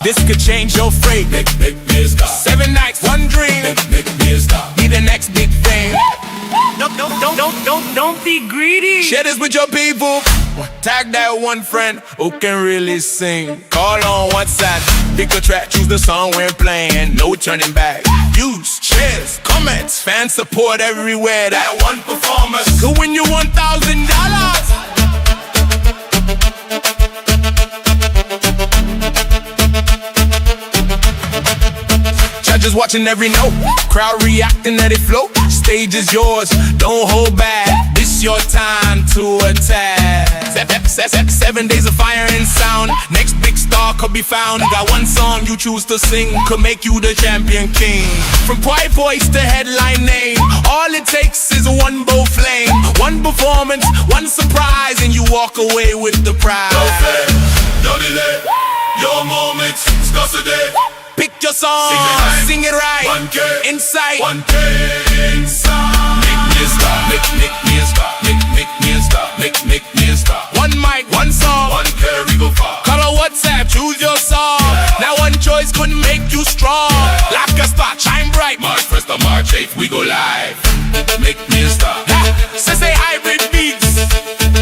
This could change your fate. Make me a star. 7 nights, 1 dream. Make me a star. Be the next big thing. Don't be greedy. Share this with your people. Tag that one friend who can really sing. Call on WhatsApp. Pick a track, choose the song we're playing. No turning back. Views, shares, comments, fan support everywhere. That one performance could win you $1,000. Judges watching every note, crowd reacting that it flow. Stage is yours, don't hold back. This your time to attack. 7 days of fire and sound. Next big star could be found. Got one song you choose to sing, could make you the champion king. From quiet voice to headline name, all it takes is one bow flame. One performance, one surprise, and you walk away with the prize. No fair, no delay. Your moments, start today. Pick your song, sing it right. 1K, insight. 1K inside. Make me a star. Make me a star. Make me a star. Make me a star. One mic, one song. 1K, we go far. Call on WhatsApp, choose your song. Now one choice couldn't make you strong. Like a star, shine bright. March 1st or March 8th, we go live. Make me a star. Say hybrid beats.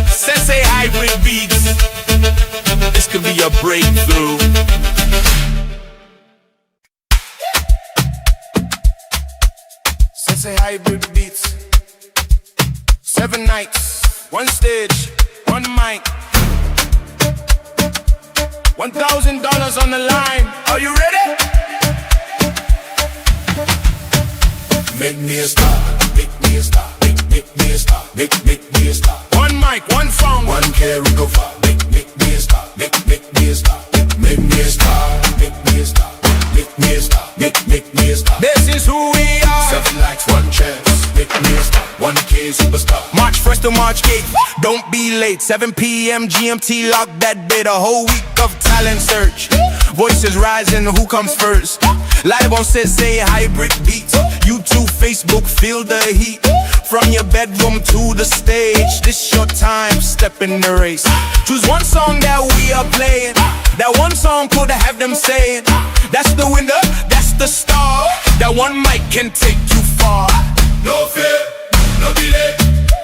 Say hybrid beats. This could be a breakthrough. Say hybrid beats. 7 nights, 1 stage, 1 mic. $1,000 on the line. Are you ready? Make me a star. Make me a star. Make me a star. Make me a star. 1 mic, 1 song. 1K, we go far. Make me a star. Make me a star. Make me a star. Make me a star. Make me a star. Make me a star. This is who we are. 7 likes, 1 chance. Make me a star. 1K superstar. March 1st to March 8th. Don't be late. 7 p.m. GMT. Lock that bit. A whole week of talent search. Voices rising. Who comes first? Live on Say hybrid beats. YouTube, Facebook. Feel the heat. From your bedroom to the stage. This your time. Step in the race. Choose one song that we are playing. That one song could have them saying, that's the winner, that's the star. That one mic can take you far. No fear, no delay.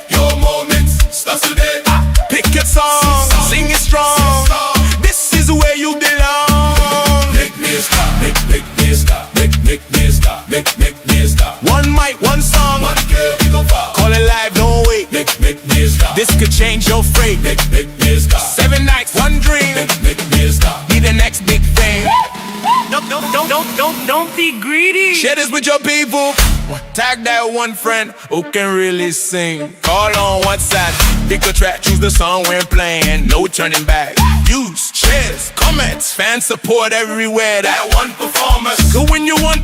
Your moments starts today. Pick your song, sing it strong. This is where you belong. Make me a star. Make me a star. Make me a star. Make me a star. 1 mic, 1 song. 1K, we go far. Call it live, don't wait. Make me a star. This could change your fate. Make me a star. 7 nights, 1 dream. Make me a star. Be the next big thing. Don't be greedy. Share this with your people. Tag that one friend who can really sing. Call on WhatsApp. Pick a track, choose the song we're playing. No turning back. Views, shares, comments, fan support everywhere. That one performance could win you $1,000.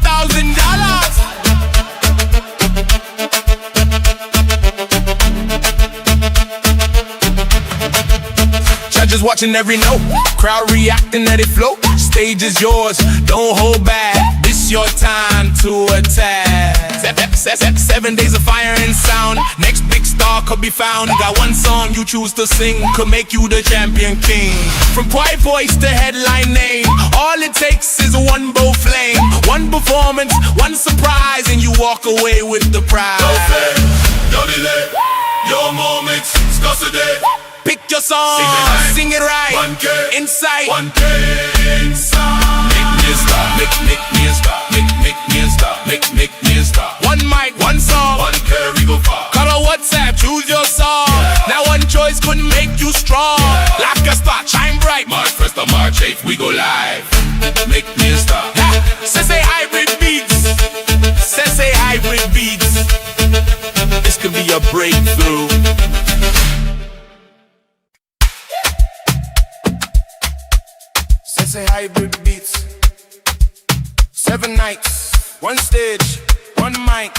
Judges watching every note, crowd reacting that it flow. Stage is yours, don't hold back. This your time to attack. 7 days of fire and sound. Next big star could be found. Got one song you choose to sing, could make you the champion king. From quiet voice to headline name, all it takes is one bow flame. One performance, one surprise, and you walk away with the prize. No fair, no delay. Your moments start today. Pick your song, sing it right. 1K, insight. 1K inside. Make me a star. Make me a star. Make me a star. Make me a star. 1 mic, 1 song. 1K, we go far. Call on WhatsApp, choose your song. Now one choice couldn't make you strong. Like a star, shine bright. March 1st or March 8th, we go live. Make me a star. Say hybrid beats. Say hybrid beats. This could be a breakthrough. Say hybrid beats. 7 nights, 1 stage, 1 mic.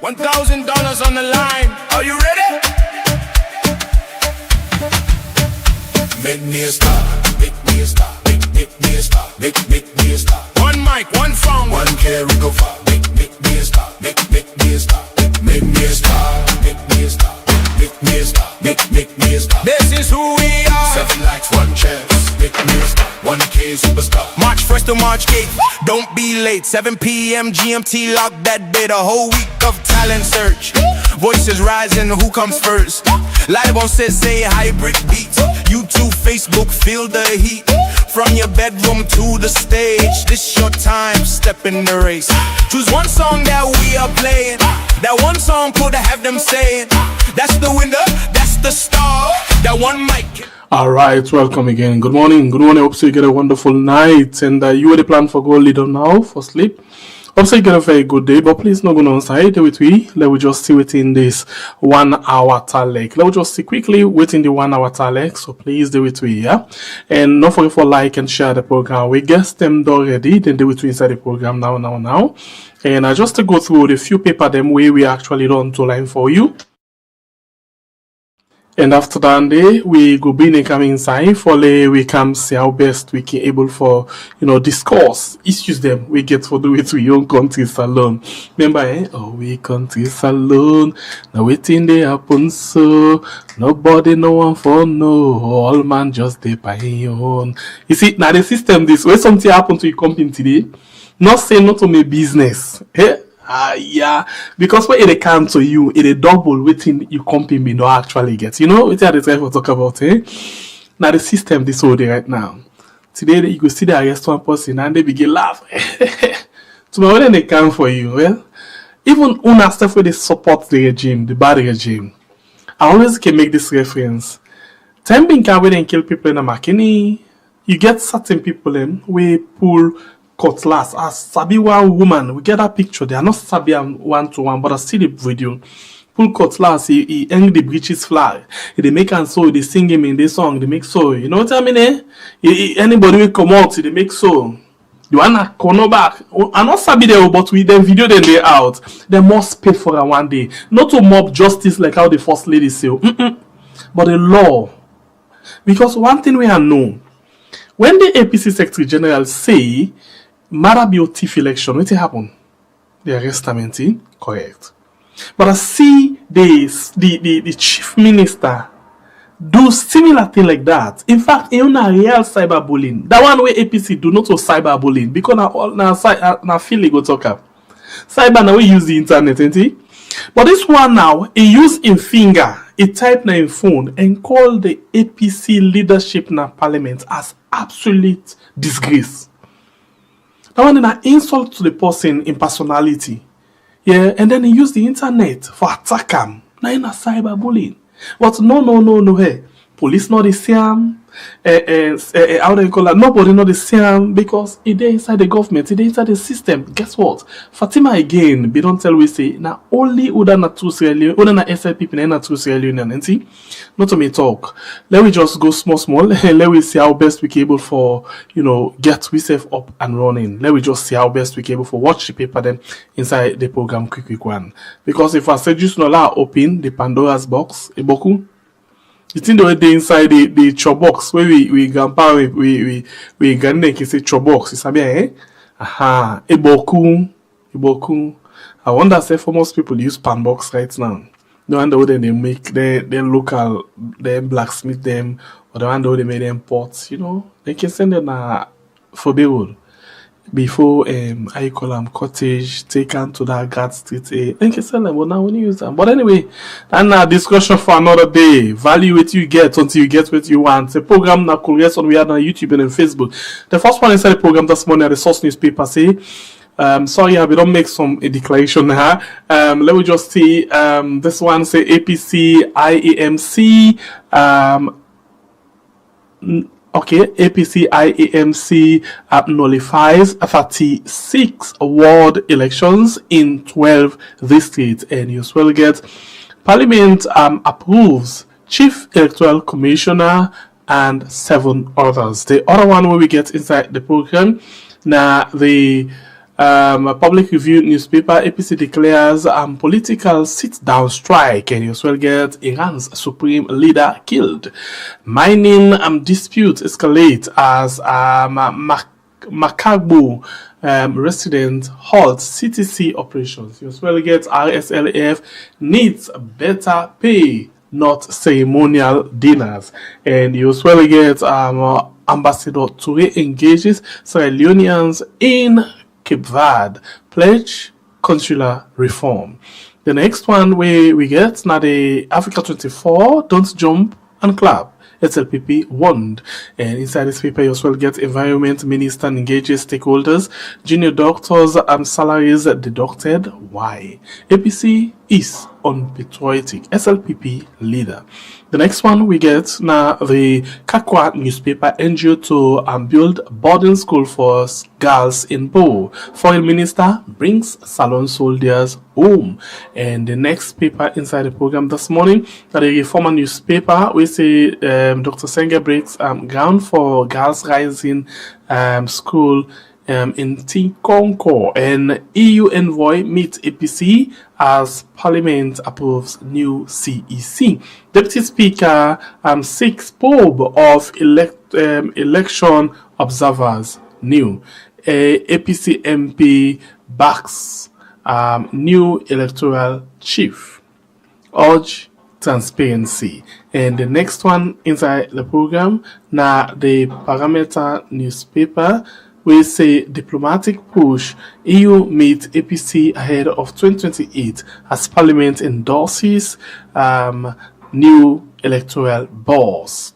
$1,000 on the line. Are you ready? Make me a star. Make me a star. Make me a star. Make me a star. 1 mic, 1 song. 1K, we go far. Make me a star. Make me a star. Make me a star. Make me a star. Make me a star. Make me a star. This is who we are. 7 likes, 1 chance. Make me a superstar. March 1st to March 8th, don't be late. 7 p.m. GMT, lock that date. A whole week of talent search. Voices rising, who comes first? Live on set, say hybrid beats. YouTube, Facebook, feel the heat. From your bedroom to the stage, this your time, step in the race. Choose one song that we are playing. That one song could have them saying, that's the winner, that's the star. That one mic. Alright, welcome again. Good morning. Hope so you get a wonderful night. And you already plan for go little now for sleep. Hope so you get a very good day. But please not go on side with we. Let we just see within this 1 hour talek. Let we just see quickly within the 1 hour talek. So please do it we, yeah. And don't forget for like and share the program. We guessed them already. Then do it we inside the program now. And I just to go through the few paper them way we actually run to line for you. And after that day, we go be coming inside for we can see how best we can able for discuss issues them we get for do it with your countries alone. Remember, oh we countries alone. Now waiting they happen so nobody no one for no all man just they by your own. You see now the system this way something happen to your company today. Not say not to make business. Yeah, because when it comes to you, it double within your company no actually get. You know, it's how they try to talk about Now the system this whole day right now. Today you go see the arrest one person and they begin laugh. Tomorrow when they come for you, well, even una stuff where they support the regime, the bad regime. I always can make this reference. Time being can when they kill people in a Makini, you get certain people we pull cutlass as sabi one woman. We get that picture. They are not sabi one to one, but I see the video. Pull cutlass, he hang the breeches flag. They make and so they sing him in this song. They make so. You know what I mean? Anybody will come out, they make so. You wanna corner back? I not sabi there, but with them video then they out. They must pay for it one day. Not to mob justice like how the first lady say. But the law. Because one thing we are know, when the APC Secretary General say Mara be a thief election, what happen? The arrestment, correct. But I see the chief minister do similar thing like that. In fact, even a real cyberbullying. That one way APC do not so cyberbullying because now feel go talk up. Cyber now we use the internet, ain't it? But this one now, he use in finger, he type na in phone and call the APC leadership na parliament as absolute disgrace. That one is an insult to the person in personality. Yeah, and then he use the internet for attack him. Now in a cyberbullying. But no, hey. Police not the same. How do you call that? Nobody not the same because it is inside the government, it is inside the system. Guess what? Fatima again, they don't tell we say now only Uda na two Sierra Leone, Uda na SLP na two Sierra Leone, and see. Not to me talk. Let me just go small. Let me see how best we can able for get we safe up and running. Let me just see how best we can able for watch the paper then inside the program quick one. Because if I said just no la open the Pandora's box, Eboku. You think the way they inside the chop box where we grandpa we Ghanaian can say chop box. You sabi Aha. Eboku. I wonder say for most people use pan box right now. No wonder how they make their local them blacksmith them or the wonder how they make them pots. They can send them for Beirut before I call them cottage taken to that guard street. They can sell them, but now when you use them. But anyway, and discussion for another day. Value what you get until you get what you want. The program now could rest on we are on YouTube and on Facebook. The first one inside the program this morning, the source newspaper say. Sorry, we don't make some declaration now. Let me just see. This one say APC IAMC. APC IAMC nullifies 36 ward elections in 12 districts, and you will get Parliament approves Chief Electoral Commissioner and 7 others. The other one where we get inside the program now the public review newspaper APC declares political sit-down strike, and you as well get Iran's supreme leader killed. Mining dispute escalate as Makagbu resident halts CTC operations. You as well get RSLF needs better pay, not ceremonial dinners, and you as well get Ambassador Toure engages Sierra Leoneans in Cape Verde, pledge consular reform. The next one we get now the Africa 24, don't jump and clap. SLPP warned. And inside this paper, you as well get Environment Minister engages stakeholders, junior doctors salaries deducted. Why? APC is unpatriotic. SLPP leader. The next one we get now the Kakwa newspaper NGO to build boarding school for girls in Bo. Foreign minister brings Salon soldiers home. And the next paper inside the program this morning, the Reformer newspaper, we say Dr. Senge breaks ground for girls rising school in Tinkonko, and EU envoy meets APC as Parliament approves new CEC. Deputy Speaker seeks probe of election observers. New APC MP backs new electoral chief. Urge transparency. And the next one inside the program, now the Parameter newspaper, we say diplomatic push, EU meet APC ahead of 2028 as Parliament endorses new electoral boss.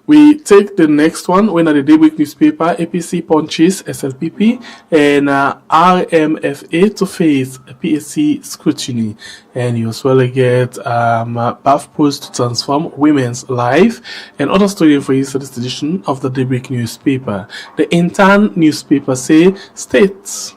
We take the next one when at the Daybreak newspaper, APC punches SLPP and RMFA to face PSC scrutiny. And you as well get BAF post to transform women's life and other story for this edition of the Daybreak newspaper. The intern newspaper say states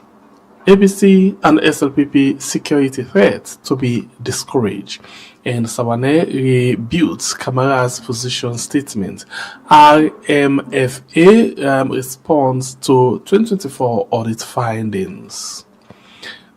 APC and SLPP security threats to be discouraged. And Sawane rebuilds Kamara's position statement. RMFA responds to 2024 audit findings.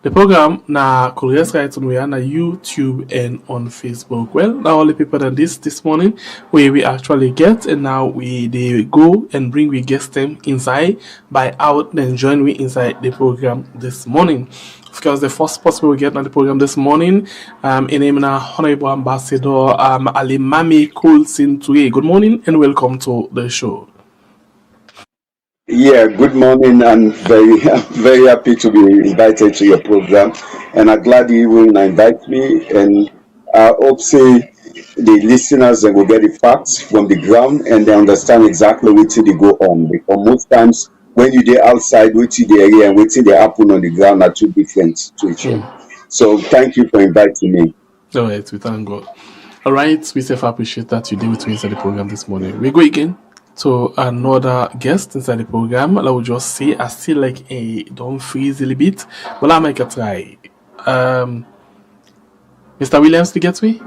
The program na Korea's right on we are na YouTube and on Facebook. Well, now all the people than this morning where we actually get, and now they go and bring we guest them inside by out then join we inside the program this morning. Of course, the first person we get on the program this morning, in name Honorable Ambassador Ali Mami Coulson Toure. Good morning and welcome to the show. Yeah, good morning, and very happy to be invited to your program, and I'm glad you will invite me, and I hope say the listeners will get the facts from the ground and they understand exactly what they go on, because most times when you dey outside, what the area and what they happen on the ground are two different situations. So thank you for inviting me. All right, we thank God. All right, we self appreciate that you did with me inside the program this morning. We go again to another guest inside the program. I will just say I still like a don't freeze a little bit, but I'll make a try. Mr. Williams, you get me?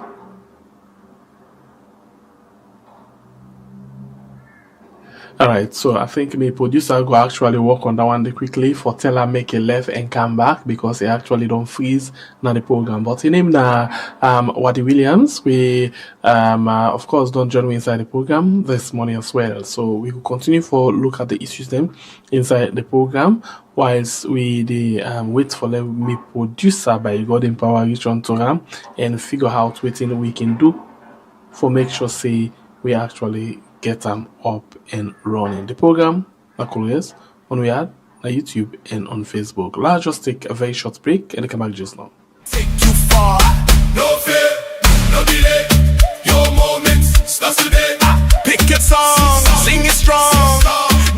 Alright, so I think my producer go actually work on that one quickly for tell her make a left and come back because he actually don't freeze now the program. But he named Wadi Williams. We of course don't join me inside the program this morning as well. So we will continue for look at the issues them inside the program whilst we wait for me producer by God in Power reach on to them and figure out what we can do for make sure say we actually get them up and running. The program, Electoral, on we had on YouTube and on Facebook. Let's just take a very short break and come back just now. Take too far, no fear, no delay. Your moment starts today. Pick your song, sing it strong.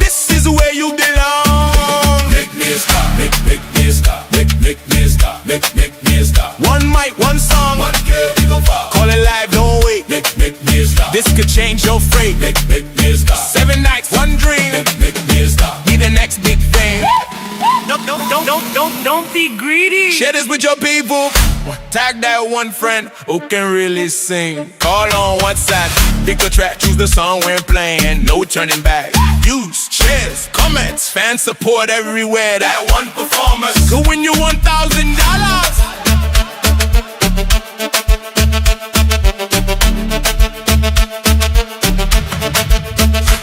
This is where you belong. Make me a star, make me a star, make me a star, make me a star. One mic, one song. 1K, we go far. Call it live, don't wait. Make me a star. This could change your fate. Make me a star. 7 nights, one dream. Make me a star. Be the next big thing. Don't be greedy. Share this with your people. Tag that one friend who can really sing. Call on WhatsApp. Pick a track, choose the song we're playing. No turning back. Views, shares, comments, fan support everywhere. That one performance could win you $1,000.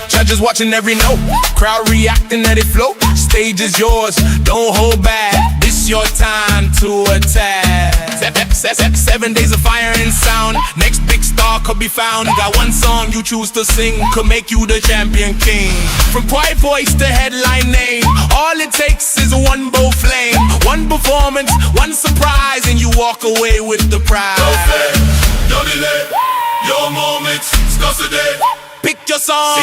Judges watching every note, crowd reacting at it flow. Stage is yours, don't hold back. This it's your time to attack. 7 days of fire and sound. Next big star could be found. Got one song you choose to sing, could make you the champion king. From quiet voice to headline name, all it takes is one bow flame, one performance, one surprise, and you walk away with the prize. Don't fail, don't delay. Your moments, start today. Pick your song,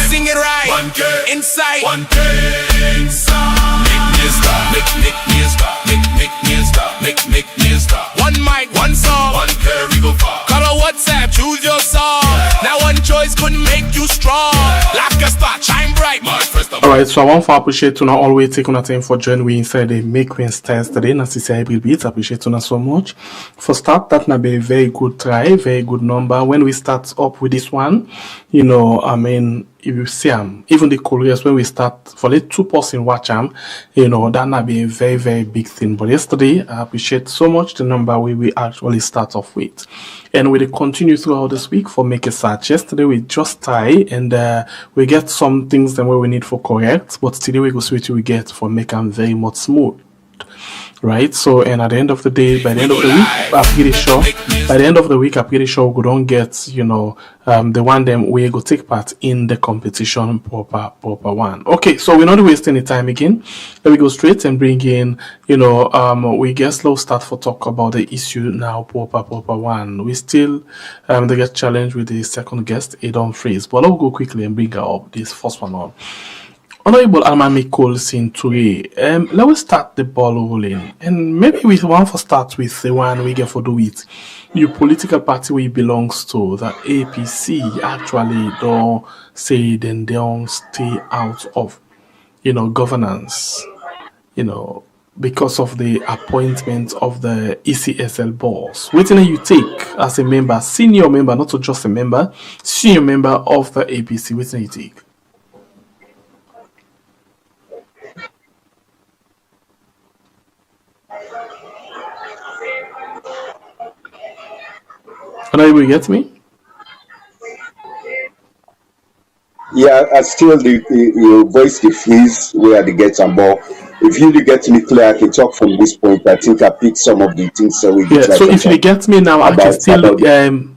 sing it right. 1K, Insight. 1K inside. Make me a star, make me a star, make me a star, make me a star. One mic, one song. 1K, we go far. Call or WhatsApp, choose your song. Now one choice couldn't make you strong. Like a star, shine bright. Alright, so I want to appreciate to always take on time for joining we inside the Make Wednesdays today. I will be appreciate to so much. For start, that na be a very good try, very good number. When we start up with this one, you know, I mean, if you see even the Koreans, when we start for the 2% watch you know, that na be a very, very big thing. But yesterday, I appreciate so much the number we actually start off with. And we continue throughout this week for Make a Search. Yesterday we just tie and we get some things that we need for correct, but today we go switch we get for make them very much smooth. Right, so and at the end of the day, by the end of the week, I'm pretty sure we don't get, you know, the one them we go take part in the competition proper one. Okay, so we're not wasting any time again. Let me go straight and bring in, you know, we get slow start for talk about the issue now proper one. We still they get challenged with the second guest, Adon Freeze, but I'll go quickly and bring up this first one on. Honorable Almami Colson Toure, let us start the ball rolling, and maybe we want to start with the one we get for do it. Your political party we belongs to, the APC, actually don't say then they don't stay out of, you know, governance, you know, because of the appointment of the ECSL boss. What do you take as a member, senior member, not just a member, senior member of the APC? What do you take? Can you get me? Yeah, I still you voice the freeze where they get on board. If you get me clear, I can talk from this point. I think I picked some of the things that we get. Yeah, so if you get me now, I can still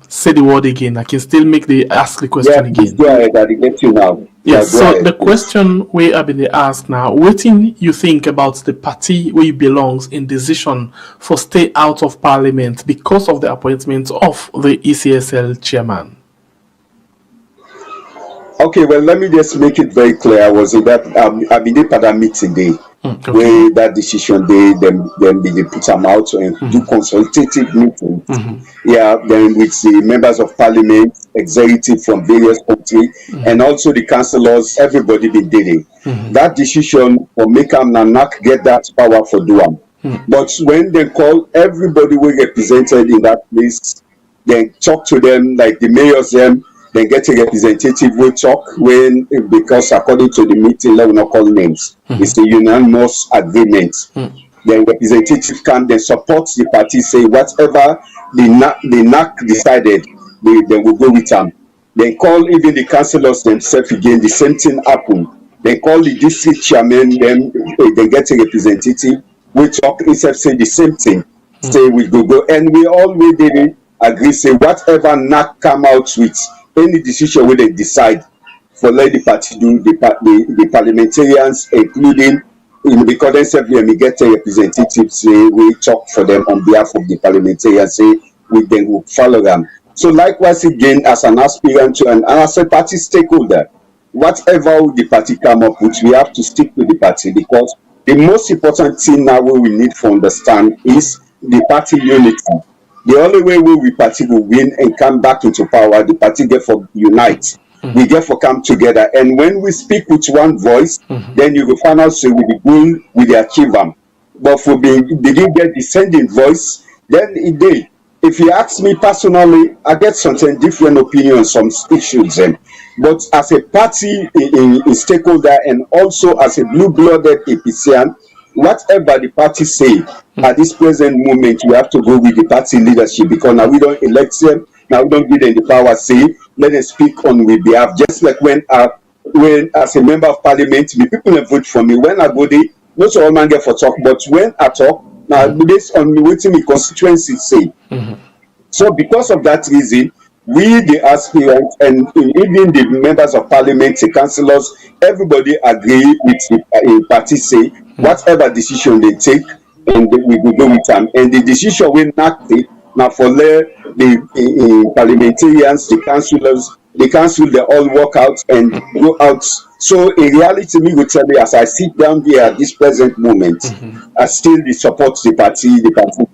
say the word again. I can still ask the question again. Go ahead, I get you now. Yes, so the question we have been asked now, what do you think about the party where you belongs in decision for stay out of parliament because of the appointment of the ECSL chairman? Okay, well, let me just make it very clear. I was in that I've been at that meeting day where that decision day, then they put them out and do consultative meetings. Yeah, then with the members of parliament, executive from various countries, and also the councillors, everybody been dealing. That decision for make them not get that power for doing. But when they call everybody we represented in that place, then talk to them like the mayors them. Then get a representative will talk when, because according to the meeting, let me not call names. It's a unanimous agreement. Then representative can then support the party, say whatever the NAC decided, they will go with them. Then call even the councillors themselves again, the same thing happen. They call the district chairman, then they get a representative, we talk, instead say the same thing. Say we go. And we always did agree, say whatever NAC come out with, any decision where they decide for let the party do the parliamentarians, including because themselves we get a representative say we talk for them on behalf of the parliamentarians, say we then will follow them. So likewise again, as an aspirant to and as a party stakeholder, whatever the party come up with, we have to stick with the party, because the most important thing now we need to understand is the party unity. The only way we party will win and come back into power, the party get for unite. We get for come together. And when we speak with one voice, then you will find out say we the goal we the achieve them. But for begin get descending voice, then if you ask me personally, I get something different opinions on some issues. But as a party in stakeholder and also as a blue-blooded APCian, whatever the party say at this present moment, we have to go with the party leadership, because now we don't elect them, now we don't give them the power, say, let them speak on we behalf. Just like when as a member of parliament, the people that vote for me, when I go there, not all man get for talk, but when I talk, now based on wetin me constituency say. So because of that reason, we the aspirants and even the members of parliament, the councillors, everybody agree with the party say whatever decision they take, and we will go with them. And the decision we not take now for the parliamentarians, the councillors, the council they all work out and go out. So in reality, me will tell you as I sit down here at this present moment, I still support the party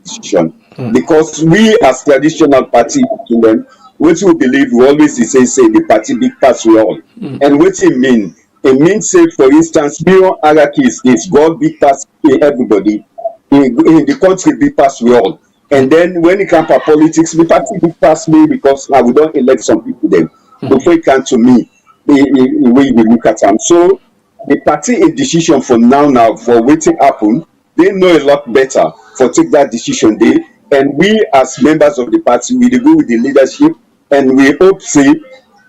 decision. Because we as traditional party to them, what we believe we always say the party big pass we all. And what it mean? It means say for instance, beyond hierarchies is God big pass everybody. In the country big pass we all. And then when it comes to politics, the party big pass me because now we don't elect some people then. Before it comes to me, the way we look at them. So the party a decision for now for waiting happen, they know a lot better for take that decision day. And we as members of the party, we go with the leadership and we hope say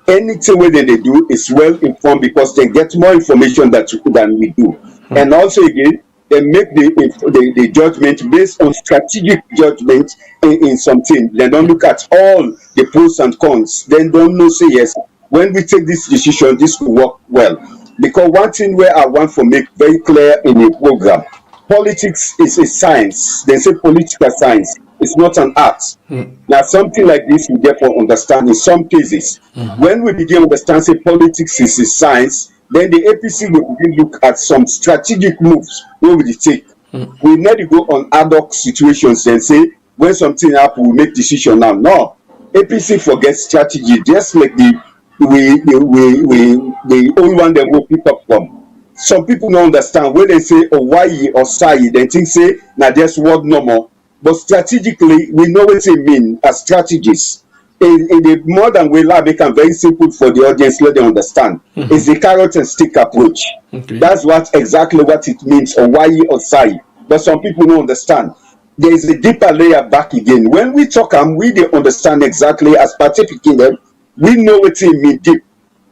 anything where they do is well informed because they get more information than we do. And also again, they make the judgment based on strategic judgment in something. They don't look at all the pros and cons. Then don't know say yes, when we take this decision, this will work well. Because one thing where I want to make very clear in a program, politics is a science. They say political science. It's not an art. Now, something like this we therefore understand in some cases. When we begin to understand say politics is a science, then the APC will begin to look at some strategic moves we will take. We need to go on ad hoc situations and say when something happens, we make decision now. No, APC forgets strategy, just like the old one that we pick up from. Some people don't understand when they say Hawaii or Sai, they think say now just word normal. But strategically, we know what it means as strategists. In the modern way, I make it very simple for the audience, let them understand. It's the carrot and stick approach. That's exactly what it means, Hawaii or Sai. But some people don't understand. There is a deeper layer back again. When we talk, we they understand exactly as Pacific Kingdom, we know what it means deep,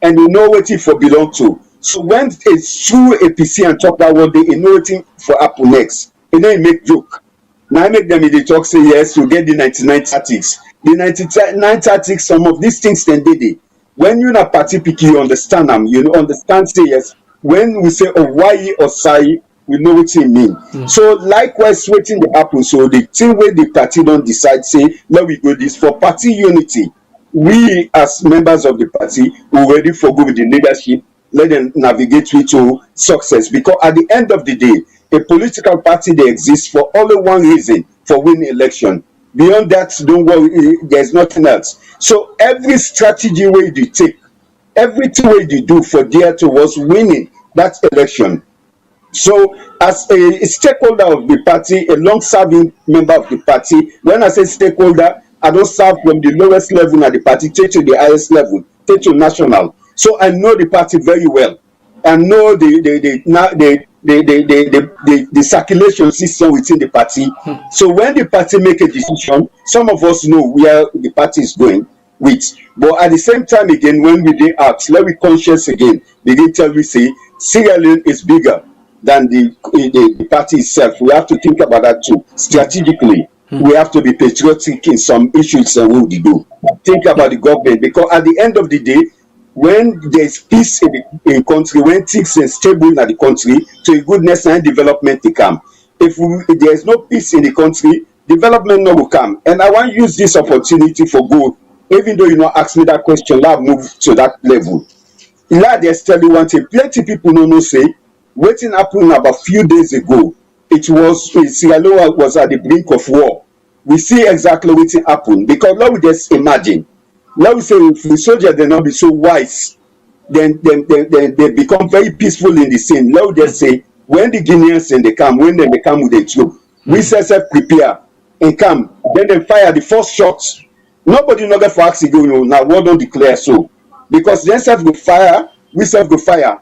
and we know what it for belong to. So when it's through APC and talk that word, they know what for happen next. And then make joke. Now I make them in the talk say yes, you get the 99 tactics. The 99 tactics, some of these things then did it. When you're not party picky, you understand them. You understand say yes. When we say Hawaii or Sai, we know what it mean. So likewise, waiting to happen. So the thing where the party don't decide, say, let we go this for party unity. We as members of the party, we ready for go with the leadership. Let them navigate to success. Because at the end of the day, a political party they exist for only one reason, for winning election. Beyond that, don't worry, there's nothing else. So every strategy way you take, everything way you do for there towards winning that election. So as a stakeholder of the party, a long-serving member of the party, when I say stakeholder, I don't serve from the lowest level at the party, take to the highest level, take to national. So I know the party very well. I know the circulation system within the party. So when the party make a decision, some of us know where the party is going with. But at the same time again, when we dey act, let me conscious again, begin tell we say Sierra Leone is bigger than the party itself. We have to think about that too. Strategically, we have to be patriotic in some issues and what we do. Think about the government, because at the end of the day, when there's peace in the country, when things are stable in the country, to goodness and development to come. If there is no peace in the country, development no will come. And I want to use this opportunity for good, even though you not ask me that question, I'll move to that level. There's tell you one thing, plenty people no say, waiting happened about a few days ago. It was Sierra Leone was at the brink of war. We see exactly what happened, because let me just imagine. Let me say if the soldiers they not be so wise, then they become very peaceful in the scene. Let me just say when the Guineans and they come, when they come with a troop, we self prepare and come, then they fire the first shot. Nobody not get for accident. Now what don't declare so, because they self go fire, we self go fire,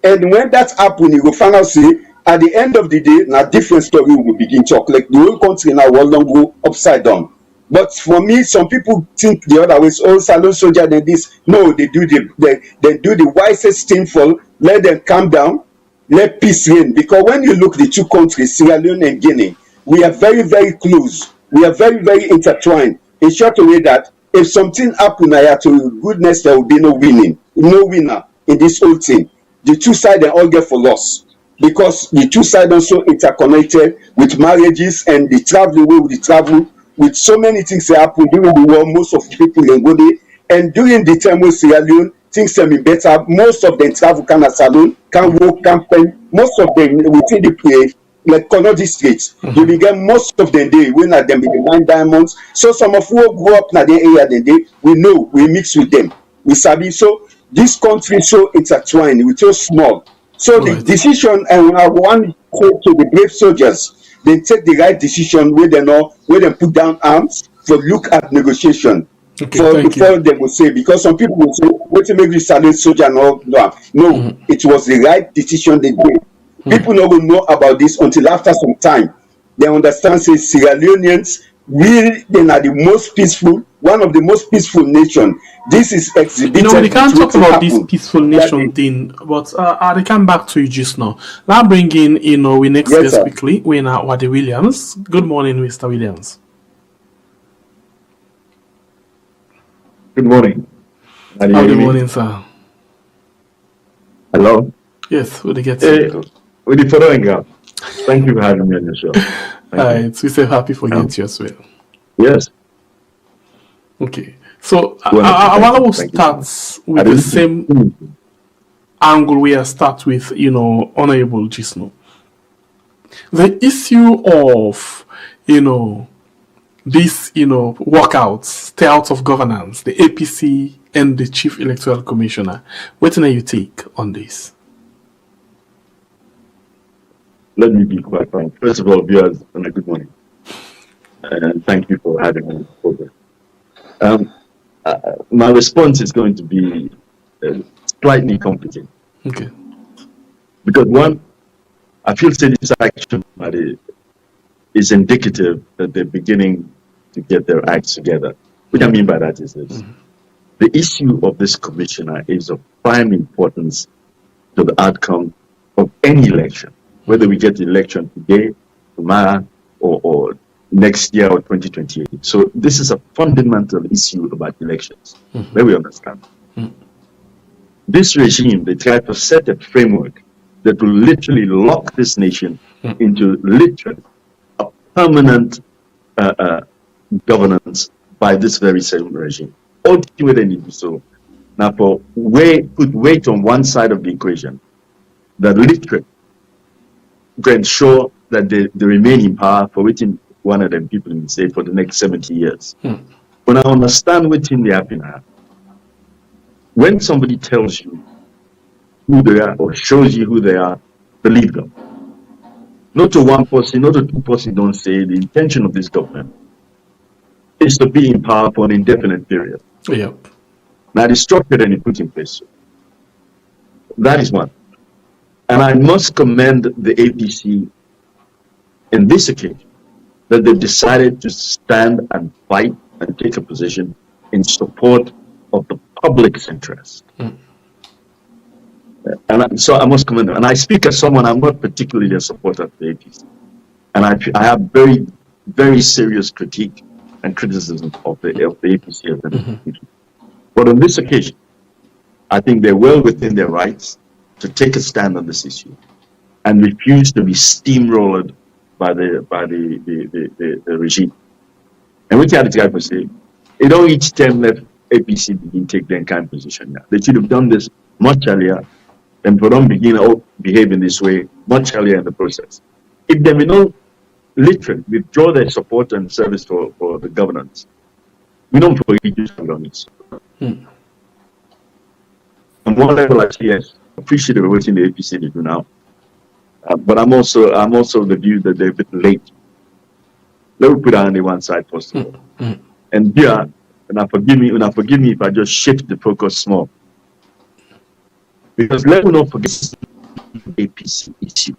and when that happen, you go find out say at the end of the day, now different story will begin to talk. Like the whole country now will not go upside down. But for me, some people think the other way. Oh, Salon soldier, then this. No, they do the wisest thing for let them calm down, let peace reign. Because when you look the two countries, Sierra Leone and Guinea, we are very, very close. We are very, very intertwined. In short way that if something happen to goodness, there will be no winner in this whole thing. The two sides they all get for loss. Because the two sides also interconnected with marriages and the travel away with the travel with so many things that happen during the war. Most of the people in go there, and during the time with Sierra Leone, things can be better. Most of them travel can salon, can work, can spend. Most of them within the play, like Kono district, you begin most of them day when at them be the 9 diamonds. So some of who grew up in the area the day, we know we mix with them. We sabi. So this country so intertwined, we so small. So the decision, and I want to the brave soldiers, they take the right decision where they know where they put down arms for look at negotiation. Okay, Before they will say, because some people will say, what to make this silent soldier and all that. No, it was the right decision they did. People not will know about this until after some time. They understand, say, Sierra Leoneans, we they are the most peaceful, one of the most peaceful nation. This is exhibited. We can't talk about this peaceful nation thing, but I come back to you just now. Now bring in, we next guest quickly. We're now Wade Williams. Good morning, Mr. Williams. Good morning. Good morning, sir. Hello. Yes, with the get with the following up. Thank you for having me on the show. Right, we say happy for you as well. Yes. Okay. So I want to start with the same angle we start with, Honorable Gisno. The issue of, this, walkouts, stay out of governance, the APC and the Chief Electoral Commissioner. What do you take on this? Let me be quite frank. First of all, viewers, good morning. And thank you for having me on the program. My response is going to be slightly complicated. Okay. Because one, I feel satisfaction is indicative that they're beginning to get their acts together. What I mean by that is this. The issue of this commissioner is of prime importance to the outcome of any election, whether we get the election today, tomorrow, or next year or 2028. So this is a fundamental issue about elections, where we understand. This regime, they try to set a framework that will literally lock this nation into literally a permanent governance by this very same regime. Ultimately, they need to so. Now, put weight on one side of the equation, that literally to ensure that they remain in power for within one of them people in the state for the next 70 years. When I understand within the happening, when somebody tells you who they are or shows you who they are, believe them. Not to one person, not to two persons don't say the intention of this government is to be in power for an indefinite period. Yep. Now the structure that you put in place. That is one. And I must commend the APC in this occasion that they've decided to stand and fight and take a position in support of the public's interest. So I must commend them. And I speak as someone, I'm not particularly a supporter of the APC. And I have very, very serious critique and criticism of the APC as an institution. But on this occasion, I think they're well within their rights to take a stand on this issue and refuse to be steamrolled by the regime. And which other guy would say, it don't each time left APC begin take their kind of position now. They should have done this much earlier and for them begin to behave in this way much earlier in the process. If they may not literally withdraw their support and service for the governance, we don't forget this governance. On one level, I say yes, appreciative of what the APC they do now. But I'm also of the view that they're a bit late. Let me put that on the one side first of all. And here, and forgive me if I just shift the focus small. Because let me not forget the APC issue,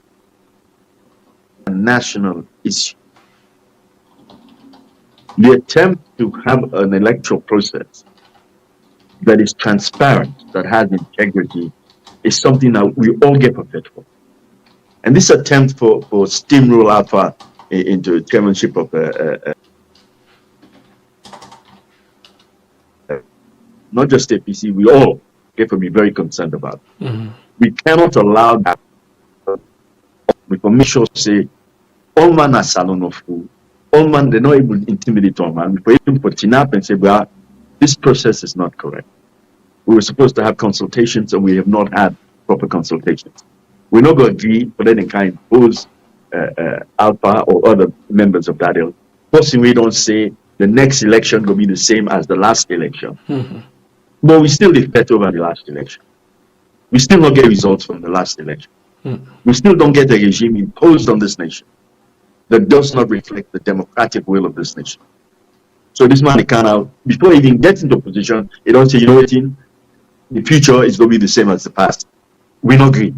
a national issue. The attempt to have an electoral process that is transparent, that has integrity, is something that we all get prepared for. And this attempt for steamroll Alpha into chairmanship of not just APC, we all have to be very concerned about. We cannot allow that. We can sure say all man are salon of food, all man they're not able to intimidate all man. We even put it up and say, well, this process is not correct. We were supposed to have consultations and we have not had proper consultations. We're not going to agree, but then in kind impose Alpha or other members of that ilk. First thing we don't say the next election will be the same as the last election. But we still defect over the last election. We still not get results from the last election. We still don't get a regime imposed on this nation that does not reflect the democratic will of this nation. So this man can now, before he even gets into position, he don't say, you know what, the future is going to be the same as the past. We not agree.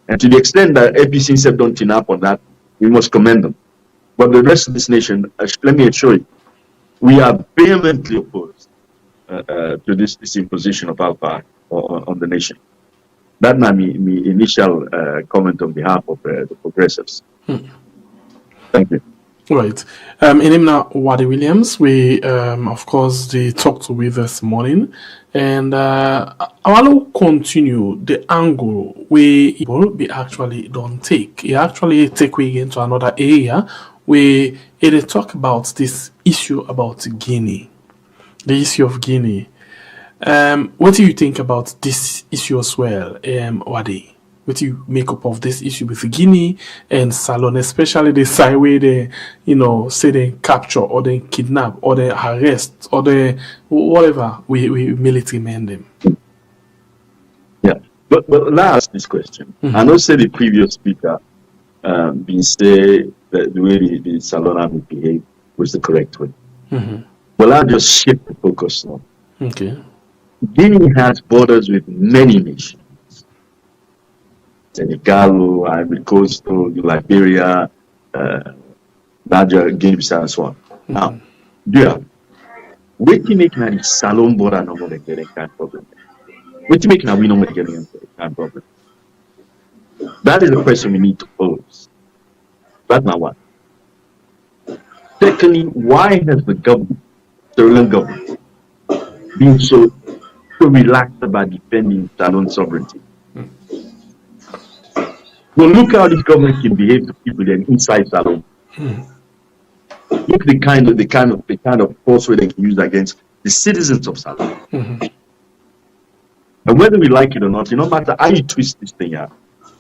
And to the extent that APC said don't tin up on that, we must commend them. But the rest of this nation, let me assure you, we are vehemently opposed to this imposition of Alpha on the nation. That's my initial comment on behalf of the progressives. Thank you. Right. In him now, Wadi Williams, we, of course, they talked to with this morning. And I want to continue the angle where people be actually don't take. It actually take we into another area where they talk about this issue about Guinea. The issue of Guinea. What do you think about this issue as well, Wadi? What do you make up of this issue with Guinea and Salon, especially the side where they, say they capture or they kidnap or they arrest or they whatever we military men them? Yeah, but let's ask this question. I know say the previous speaker been say that the way the Salon army behaved was the correct way. Well, I'll just shift the focus now. Okay. Guinea has borders with many nations. Senegal, Ivory Coast, Liberia, Niger, Guinea-Bissau, and so on. Now, what do you make now the Salon border no more getting kind of problem? What do you make now we no more getting kind of problem? That is the question we need to pose. That's not one. Secondly, why has the government, the Sierra Leone government, been so relaxed about defending Salon sovereignty? Well, look how this government can behave to people then inside Salon. Look the kind of force they can use against the citizens of Salon. And whether we like it or not, no matter how you twist this thing out,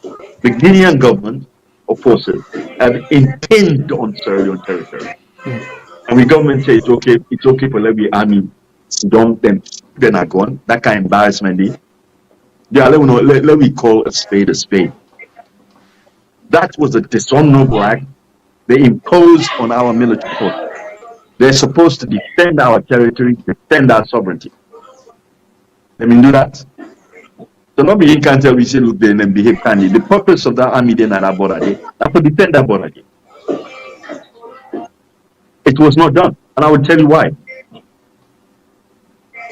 the Guinean government or forces have impinged on Sierra Leone territory. And the government says it's okay for every army don't then are gone. That kind of embarrassment. Let me call a spade a spade. That was a dishonorable act they imposed on our military force. They're supposed to defend our territory, defend our sovereignty. Let me do that. So nobody can tell we say look then and behave kindly. The purpose of that army then at our border, that's to defend that border. It was not done, and I will tell you why.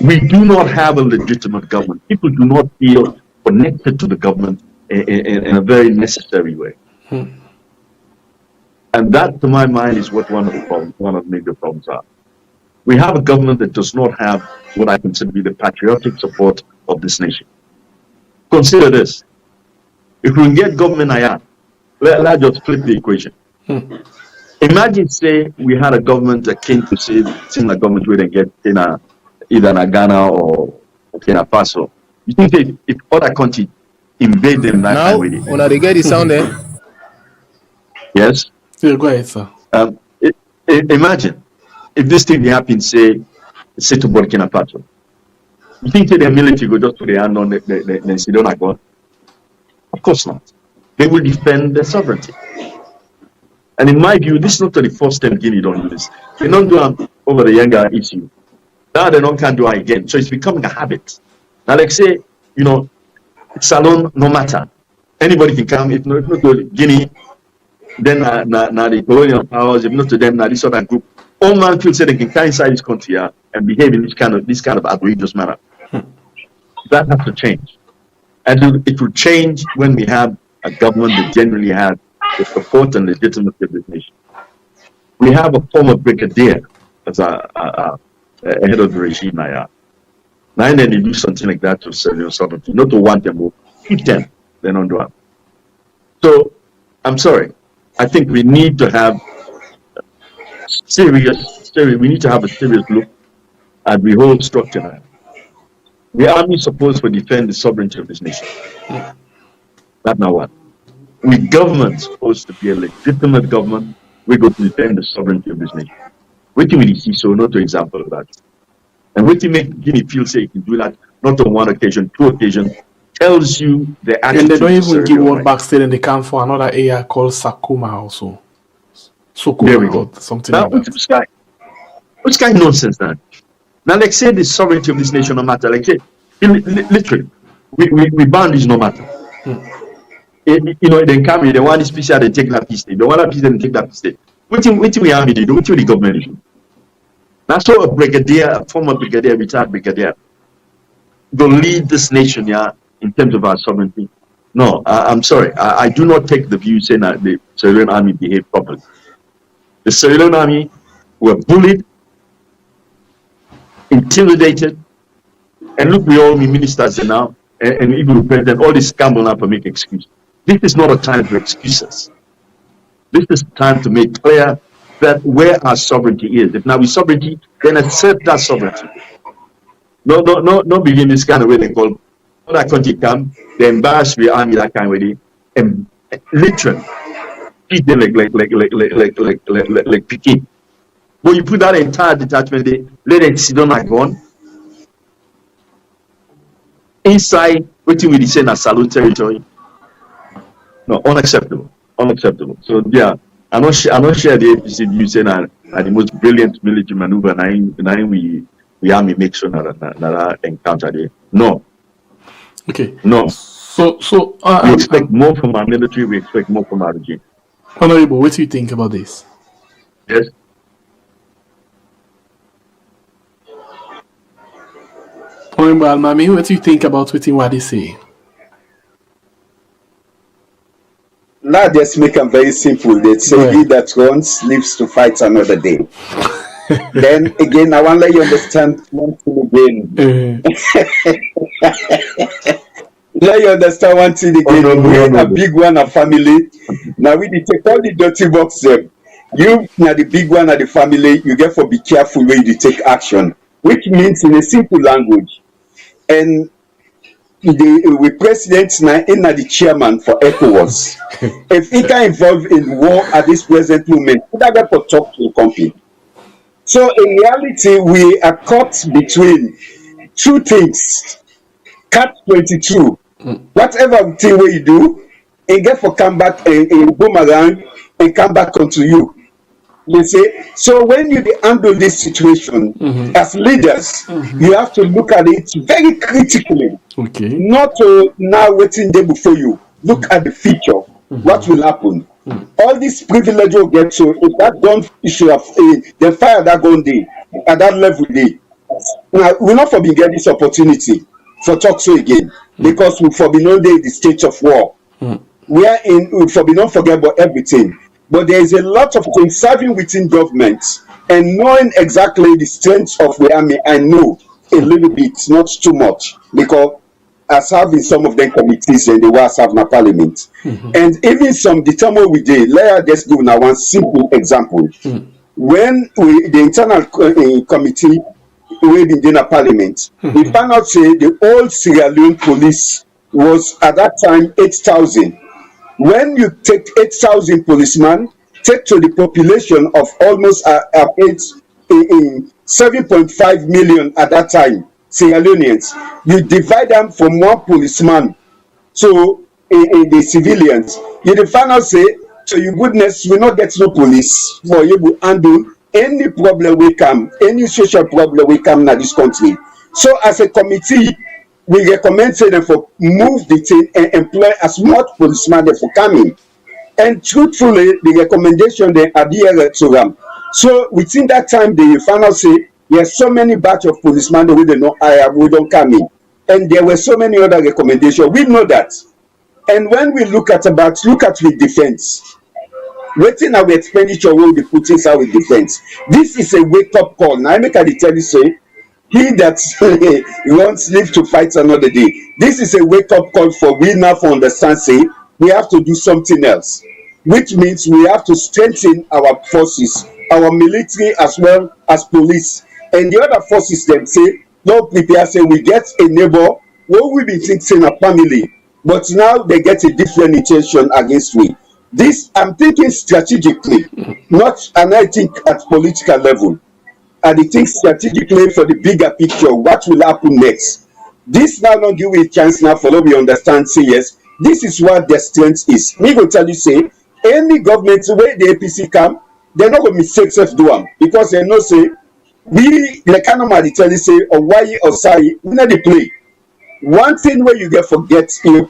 We do not have a legitimate government. People do not feel connected to the government in a very necessary way. And that, to my mind, is what one of the major problems are. We have a government that does not have what I consider to be the patriotic support of this nation. Consider this. If we can get government IR, let's just flip the equation. Imagine, say, we had a government akin to say, similar government where they get in either in Ghana or Burkina Faso. You think if other countries invade them now, when they get the sound there? Yes? Yeah, go ahead, sir. Imagine if this thing happens, say to Burkina Faso. You think their military will just put their hand on the Sidona God? Of course not. They will defend their sovereignty. And in my view, this is not the first time Guinea don't do this. They don't do it over the younger issue. Now they can't do it again. So it's becoming a habit. Now, like say, Salon, no matter. Anybody can come. If not to Guinea, then the colonial powers, if not to them, now this other group. All man feels that they can come inside this country and behave in this kind of outrageous manner. That has to change. And it will change when we have a government that generally had the support and legitimacy of this nation. We have a former brigadier as a head of the regime now. Now then they do something like that to Serbian sovereignty, not to want them, but keep them, they don't do it. So, I'm sorry. I think we need to have we need to have a serious look at the whole structure now. The army is supposed to defend the sovereignty of this nation. That's not what. We government supposed to be a legitimate government. We're going to defend the sovereignty of this nation. What do we see? So, not an example of that. And what you make Guinea feel say you can do that, not on one occasion, two occasions, tells you the attitude. And they don't even give one backstage and they come for another area called Sakuma also. Sokuma, there we go. Something now, like that. What's kind of nonsense now? Now, like say the sovereignty of this nation no matter. Like say, literally, we bound this no matter. You know, they come, they want this piece, they take that piece. They want that piece, they take that piece. What we army do? What the government do? Now, so a brigadier, a former brigadier, retired brigadier, will lead this nation here in terms of our sovereignty. No, I'm sorry. I do not take the view saying that the Sierra Leone army behaved properly. The Sierra Leone army were bullied, intimidated, and look, we all be ministers now, and even the president, all this scramble now to make excuses. This is not a time for excuses. This is time to make clear that where our sovereignty is. If now we sovereignty, then accept that sovereignty. No begin this kind of way they call that country come, they embarrass the army that kind of way, and literally treat them like picking. But you put that entire detachment there, let it sit on like one. Inside, waiting with the same as salute territory. No, unacceptable. Unacceptable. So yeah, I'm not share the APC view saying that the most brilliant military maneuver and we army make sure that encounter there. No. Okay. No. So we expect more from our military, we expect more from our regime. Honorable, what do you think about this? Yes. Honorable Almami, what do you think about what they say? Now just make them very simple. They say he that runs lives to fight another day. Then again, I want to let you understand one thing again. Let you understand one thing again. We're a big one, a family. Now we take all the dirty box them. You now the big one of the family, you get for be careful when you take action. Which means in a simple language. And the president now in the chairman for ECOWAS. If he can involve in war at this present moment, he doesn't have to talk to the company. So in reality, we are caught between two things. Catch 22. Whatever thing we you do, and get for come back and boomerang and come back onto you. You see, so when you handle this situation as leaders, you have to look at it very critically. Okay. Not to now waiting there before you. Look at the future. What will happen? All this privilege will get so if that gun issue of the fire that gun day at that level day. Now we're not for get this opportunity for talk so again because we for be no day the state of war. We are in we for be not forget about everything. But there is a lot of things serving within government and knowing exactly the strength of the army. I know a little bit, not too much, because I serve in some of them committees and they were serve in parliament. And even some determine we did. Let us just give now one simple example. When the internal committee we been in a parliament, we found out say the old Sierra Leone police was at that time 8,000. When you take 8,000 policemen, take to the population of almost 7.5 million at that time, Sierra Leoneans, you divide them from one policeman to the civilians. You define out say, to your goodness, we not get no police for you to handle any problem we come, any social problem we come in this country. So as a committee, we recommend them for move the thing and employ as much policemen for coming. And truthfully, the recommendation they adhere to them. So within that time, they found out say there's so many batch of policemen that we don't know we don't come in. And there were so many other recommendations. We know that. And when we look at with defense, waiting our expenditure will be putting inside with defense. This is a wake-up call. Now I make a tell you say, he that wants live to fight another day. This is a wake-up call for we now to understand, say, we have to do something else, which means we have to strengthen our forces, our military as well as police. And the other forces them say, no prepare, say we get a neighbor, what we be thinking a family, but now they get a different intention against we. This, I'm thinking strategically, not, and I think at political level. And I think strategically for the bigger picture, what will happen next? This now don't give me a chance now for we understand, say yes, this is what their strength is. Me go tell you, say, any government where the APC come, they're not going to mistake self do them because they know, say, we, the kind of man tell you, say, or why or sorry, we know the play. One thing where you get forget in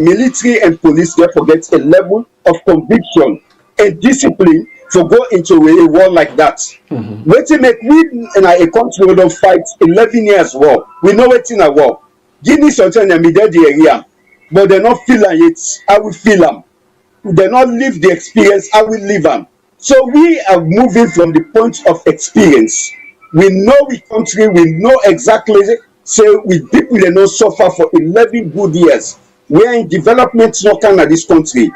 military and police get forget a level of conviction and discipline to go into a war like that. Wetin make we in a country we don't fight 11 years war. We know it's in a war. Give me something and me dead the area, but they not feel it. I will feel them. They not live the experience. I will live them. So we are moving from the point of experience. We know we country. We know exactly. Say we people they not suffer for 11 good years. We are in development not kind of this country.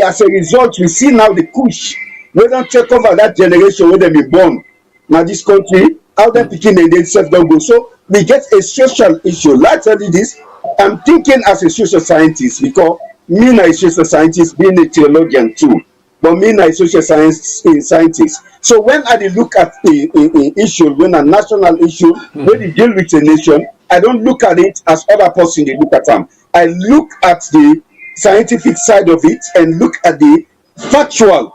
As a result, we see now the push. We don't take over that generation where they be born. Now this country, how they picking and they self don't go. So we get a social issue. Let's tell you this. I'm thinking as a social scientist because me na a social scientist, being a theologian too. But me na a social scientist. So when I look at the issue, when a national issue, when they deal with a nation, I don't look at it as other person they look at them. I look at the scientific side of it and look at the factual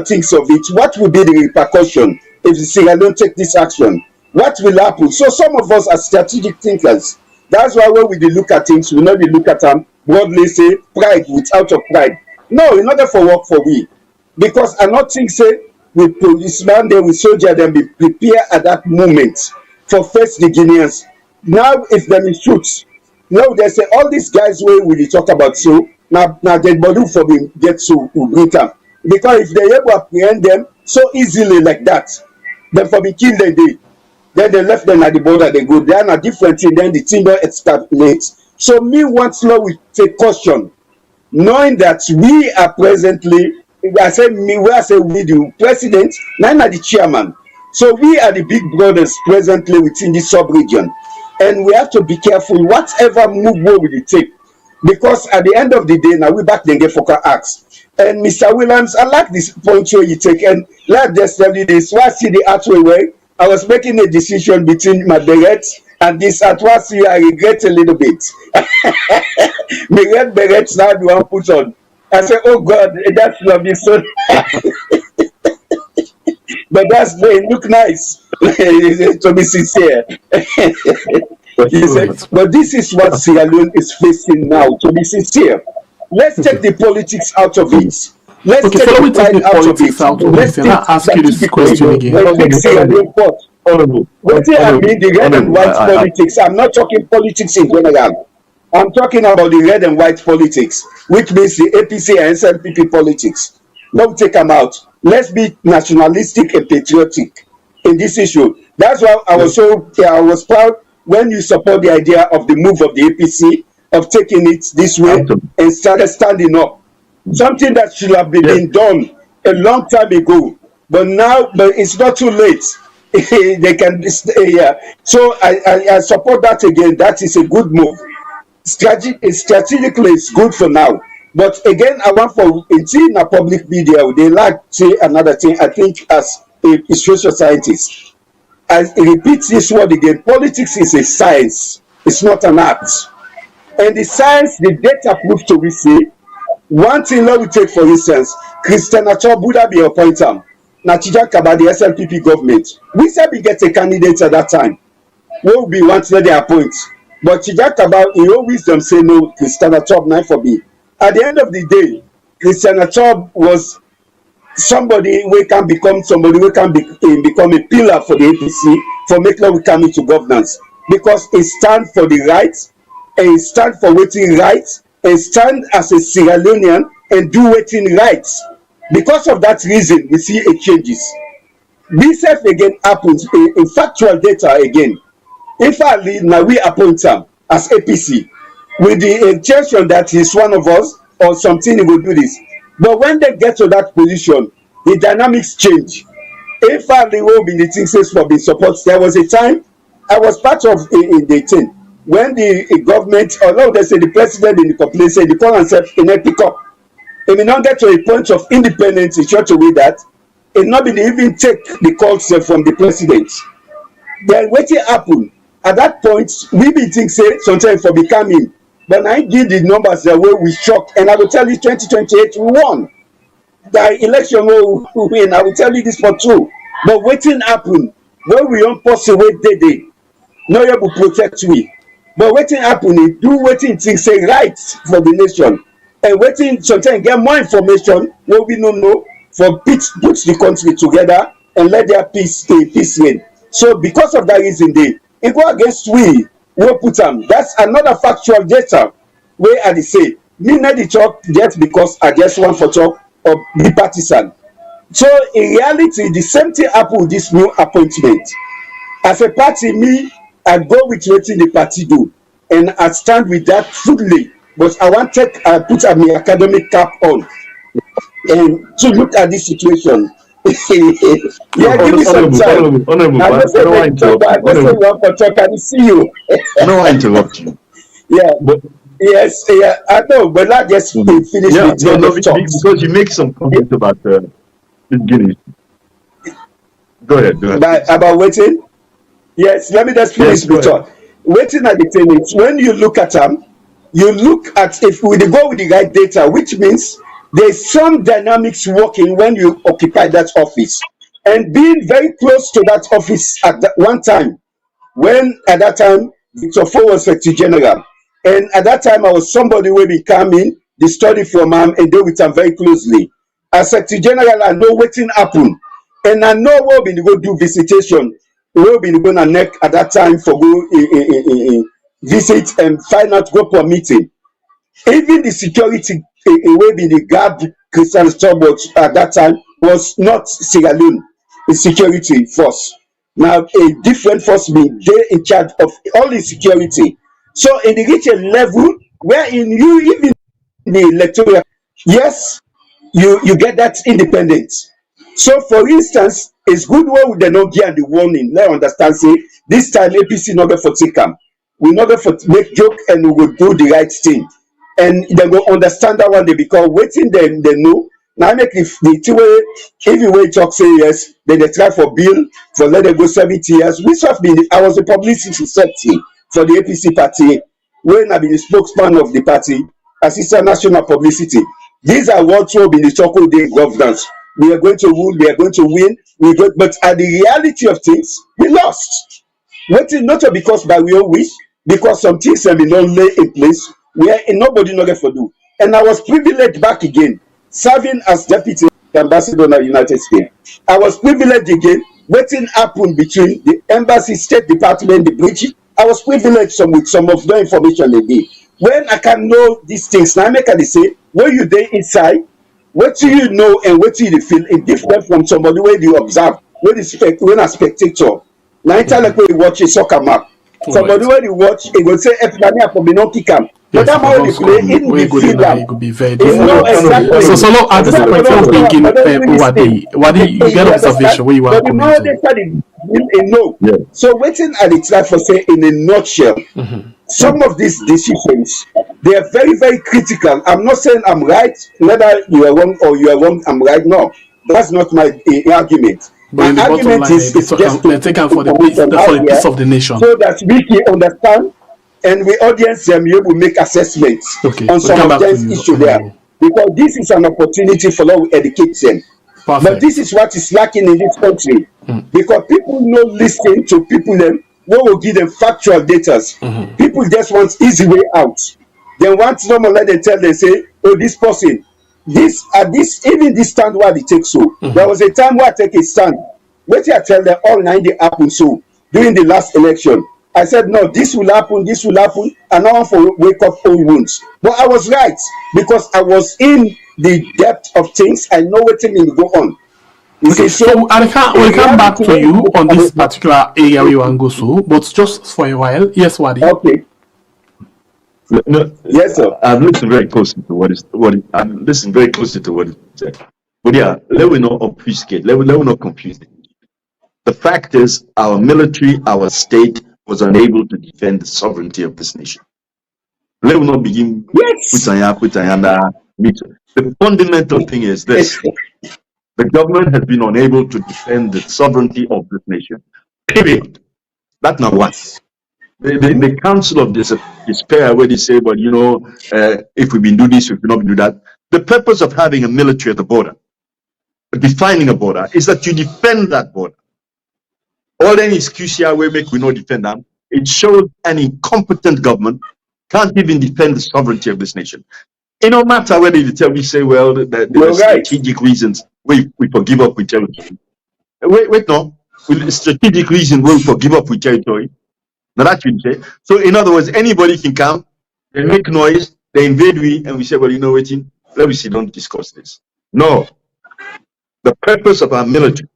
things of it. What will be the repercussion if you say I don't take this action? What will happen? So some of us are strategic thinkers. That's why when we look at things, we not look at them broadly, say pride without a pride. No, in order for work for we, because I not think say with policeman then with soldier then be prepared at that moment for first the Guineans. Now if them shoot. No, they say all these guys where we talk about so now they body for them get to greet them. Because if they able to apprehend them so easily like that, then for me kill them then they left them at the border, they go there a different thing, then the thing don't extrapolate. So me once more we take caution, knowing that we are presently, I say we the president, none are the chairman. So we are the big brothers presently within this sub-region. And we have to be careful whatever move we will take. Because at the end of the day, now we back then get focal acts. And Mr. Williams, I like this point where you take. And let's just tell you this. So I see the artway way. I was making a decision between my beret and this artway. I regret a little bit. My red berets now do I put on. I said, oh God, that's lovely. So but that's they look nice. To be sincere. But this is what Sierra Leone is facing now, to be sincere. Let's take the politics out of it. Let's take the pride out of it. Let's ask you this question again. Let's take Sierra Leone first. What I mean, the red and white politics. I'm not talking politics in general. I'm talking about the red and white politics, which means the APC and SLPP politics. Don't take them out. Let's be nationalistic and patriotic in this issue. That's why I was proud when you support the idea of the move of the APC of taking it this way and started standing up. Something that should have been done a long time ago, but it's not too late. They can stay here. So I support that again. That is a good move. Strategically, it's good for now. But again, I want for in a public video, they like say another thing. I think as a social scientist, I repeat this word again. Politics is a science. It's not an art. And the science, the data proof to we say. One thing that we take for instance, Christian Achor Buddha be appointed. Natija Kaba, the SLPP government. We said we get a candidate at that time. We will be wanting they appoint. But Chija Kaba, in your wisdom, say no, Christian Achor, not for me. At the end of the day, Christian Achor was somebody who can become somebody who can become a pillar for the APC for making we come into governance. Because it stands for the rights and stand for wetin right and stand as a Sierra Leonean and do wetin right. Because of that reason, we see a changes. This sef again happens in factual data again. In fact, now we appoint am as APC with the intention that he's one of us or something he will do this. But when they get to that position, the dynamics change. In fact, the whole be the thing says for being support. There was a time I was part of in the thing when the government, although they say the president in the complaint said the call himself in a pick up. It may not get to a point of independence in such a way that it not be even take the calls from the president. Then wetin happen at that point, we be think say sometimes for becoming, but I give the numbers the way we shock, and I will tell you 2028 we won. The election will win. I will tell you this for true. But wetin happen when we don't pass away day, no one will protect we. But wetin happen, he do wetin think say right for the nation, and wetin sometimes get more information wey we no know for put the country together and let their peace reign. So because of that reason, they go against we put am. That's another factual data wey I dey say me not dey talk just because I just want for talk or be partisan. So in reality, the same thing happen with this new appointment. As a party, me I go with wetin the party do, and I stand with that fully. But I want to put my academic cap on and to look at this situation. Yeah, give me some time. Honorable, I don't say you want to talk and see you. I don't want to interrupt you. Yeah, But yes, yeah, I know, but not just finish yeah, with no, the talks. because you make some comments about the Guineas. Go ahead. But about waiting, yes, let me just finish Yes, go the talk. Waiting at the thing is when you look at them, you look at if we go with the right data, which means there's some dynamics working when you occupy that office, and being very close to that office at that one time. When at that time Victor Fo was Secretary General, and at that time I was somebody who be coming the study from him and deal with him very closely. As Secretary General, I know wetin happen, and I know we'll be go do visitation. We'll be going to neck at that time for go visit and find out go for meeting. Even the security wey be the guard Christian Stobart at that time was not Sierra Leone security force. Now a different force being there in charge of all the security. So in the reach a level where in you even the electoral, yes, you get that independence. So for instance, it's good when they not give the warning. Let understand say this time APC not going for take am. We not going for make joke and we will do the right thing. And they go understand that one day because waiting them they know. Now make if the two way if you wait talk say yes, then they try for bill for let them go 70 years. Which have been I was a publicity secretary for the APC party when I been the spokesman of the party, assistant national publicity. These are what will be the chocolate day governance. We are going to rule, we are going to win, but at the reality of things, we lost. Waiting not because by we own wish, because some things have been not lay in place where nobody know for do. And I was privileged back again, serving as deputy ambassador in the United States. I was privileged again, waiting happen between the embassy, State Department, the British. I was privileged with some of the information they did. When I can know these things, now I make a say, when you dey inside, what do you know and what do you feel is different from somebody where you observe, when a spectator. Now I tell like when you watch a soccer map. Somebody when you watch, it will say Epidania for me not kick him. But that how they play in the field. Could be very It's not exactly. So at this point, I'm thinking, Wadi, you get observation where you are commenting. No. Yeah. So waiting at the try for say in a nutshell, some of these decisions they are very, very critical. I'm not saying I'm right, neither you are wrong or you are wrong, I'm right. No, that's not my argument. But My argument is just taken for the peace of the nation. so that we can understand and we audience them you will make assessments on some of these issues there. Because this is an opportunity for us to educate them. Perfect. But this is what is lacking in this country. Because people no listen to people them who will give them factual data. People just want easy way out. They want someone let them tell them say, oh, this person, this even this stand where they take so. There was a time where I take a stand. Wait till I tell them all 90 happened so during the last election. I said, no, this will happen, and no one for wake up old wounds. But I was right because I was in the depth of things. I know what thing will go on. You Okay, see, so I can we'll come back to reality, you on this particular area we want to go to, but just for a while. Yes, Wadi. okay, No, yes, sir. I've listened very closely to I'm listening very closely to what he said. But yeah, let me not obfuscate. Let me not confuse it. The fact is, our military, our state was unable to defend the sovereignty of this nation. Let me not begin. Yes. The fundamental thing is this: the government has been unable to defend the sovereignty of this nation. Period. That's not what. The council of despair, where they say, well, you know, if we've been doing this, if we've not been doing that. The purpose of having a military at the border, defining a border, is that you defend that border. All any excuse here we make, we not defend them. It shows an incompetent government can't even defend the sovereignty of this nation. It no matter whether you tell me, say, well, there are strategic reasons we forgive up with territory. Wait, no. With strategic reason we forgive up with territory. Now that you say. So in other words, anybody can come, they make noise, they invade we, and we say, well, you know what, let me see, don't discuss this. No. The purpose of our military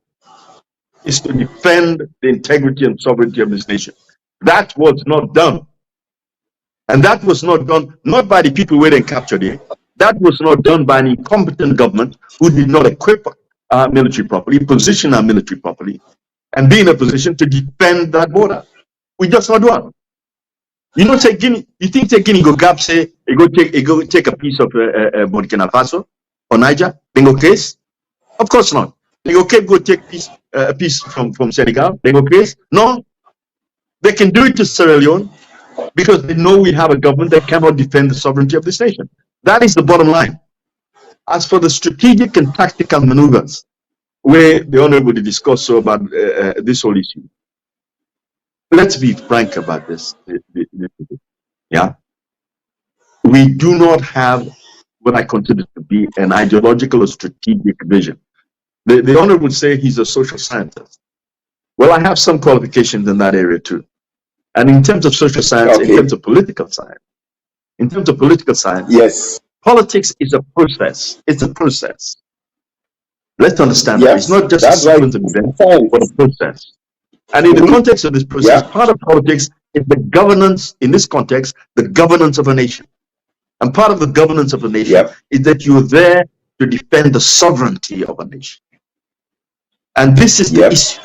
is to defend the integrity and sovereignty of this nation. That was not done. And that was not done, not by the people who were captured here. That was not done by an incompetent government who did not equip our military properly, position our military properly, and be in a position to defend that border. We just not one. You know, take Guinea. You think take Guinea go gap say he go take a piece of Burkina Faso or Niger? They go case? Of course not. They go take a piece from Senegal. They go case? No. They can do it to Sierra Leone because they know we have a government that cannot defend the sovereignty of this nation. That is the bottom line. As for the strategic and tactical maneuvers, where the Honorable discussed so about this whole issue, let's be frank about this. Yeah, we do not have what I consider to be an ideological or strategic vision. The Honorable would say he's a social scientist. Well, I have some qualifications in that area too. And in terms of social science, in terms of political science, yes, politics is a process. It's a process. Let's understand that. It's not just a sequence of events, but a process. And in the context of this process, part of politics is the governance, in this context, the governance of a nation. And part of the governance of a nation is that you're there to defend the sovereignty of a nation. And this is the issue.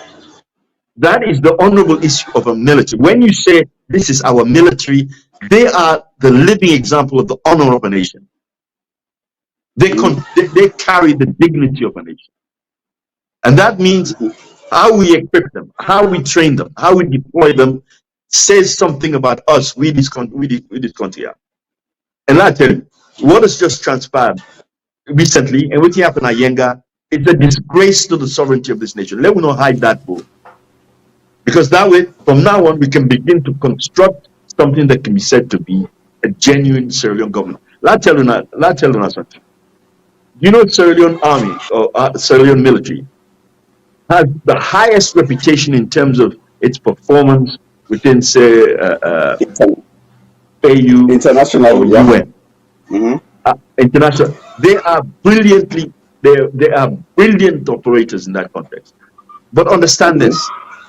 That is the honorable issue of a military. When you say this is our military, they are the living example of the honor of a nation. They carry the dignity of a nation. And that means how we equip them, how we train them, how we deploy them says something about us, we this country here. And I tell you, what has just transpired recently, and what happened at Yenga, is a disgrace to the sovereignty of this nation. Let me not hide that bull. Because that way, from now on, we can begin to construct something that can be said to be a genuine Sierra Leone government. Let's tell you something. You know, Sierra Leone army or Sierra Leone military has the highest reputation in terms of its performance within, say, AU, international, UN. International. They are brilliant operators in that context. But understand this: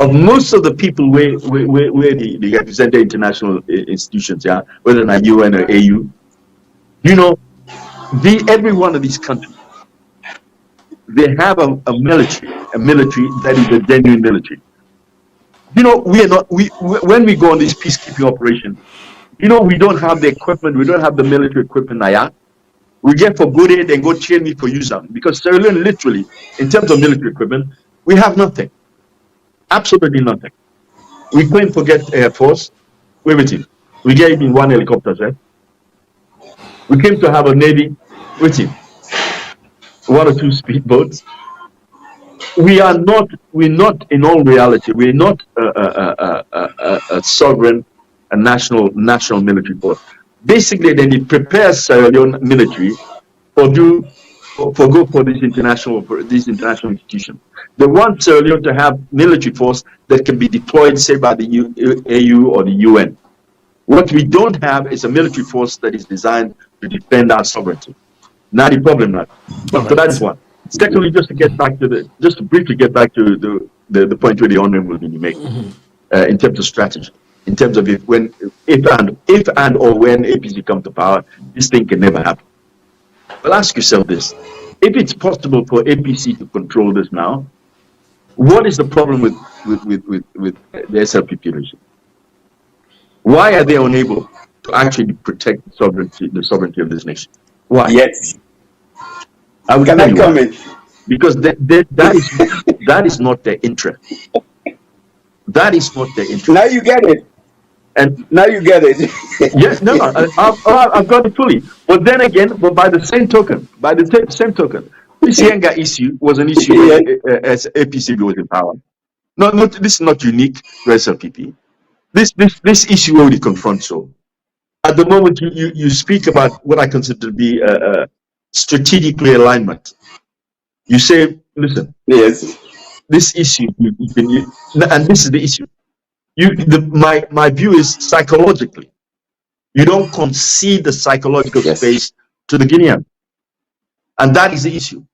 of most of the people where they represent the international institutions, whether it's UN or AU, you know, every one of these countries, they have a military that is a genuine military. You know, when we go on this peacekeeping operation, you know, we don't have the equipment, we don't have the military equipment now. We get for good aid and go train me for use them. Because Sierra Leone, literally, in terms of military equipment, we have nothing. Absolutely nothing. We couldn't forget Air Force. Wait a minute. We get even one helicopter, right? We came to have a Navy with him. One or two speedboats. We're not, in all reality, we're not a sovereign, a national military force. Basically, then it prepares Sierra Leone military for do forgo for this international institution. They want Sierra Leone to have military force that can be deployed, say, by the AU or the UN. What we don't have is a military force that is designed to defend our sovereignty. Now the problem now. So that's one. Secondly, just to briefly get back to the point where the honorable will be making, in terms of strategy, in terms of if and or when APC come to power, this thing can never happen. Well, ask yourself this: if it's possible for APC to control this now, what is the problem with the SLPP regime? Why are they unable to actually protect the sovereignty of this nation? Why? Yes. Can I comment? Because that is not their interest. That is not their interest. Now you get it. And now you get it. Yes, no, I've got it fully. But then again, by the same token, this Yenga issue was an issue as APC was in power. No, this is not unique to SLPP. This issue already confronts so. At the moment, you speak about what I consider to be strategic realignment. You say, listen, yes, this issue, and this is the issue. My view is psychologically, you don't concede the psychological space to the Guinean, and that is the issue.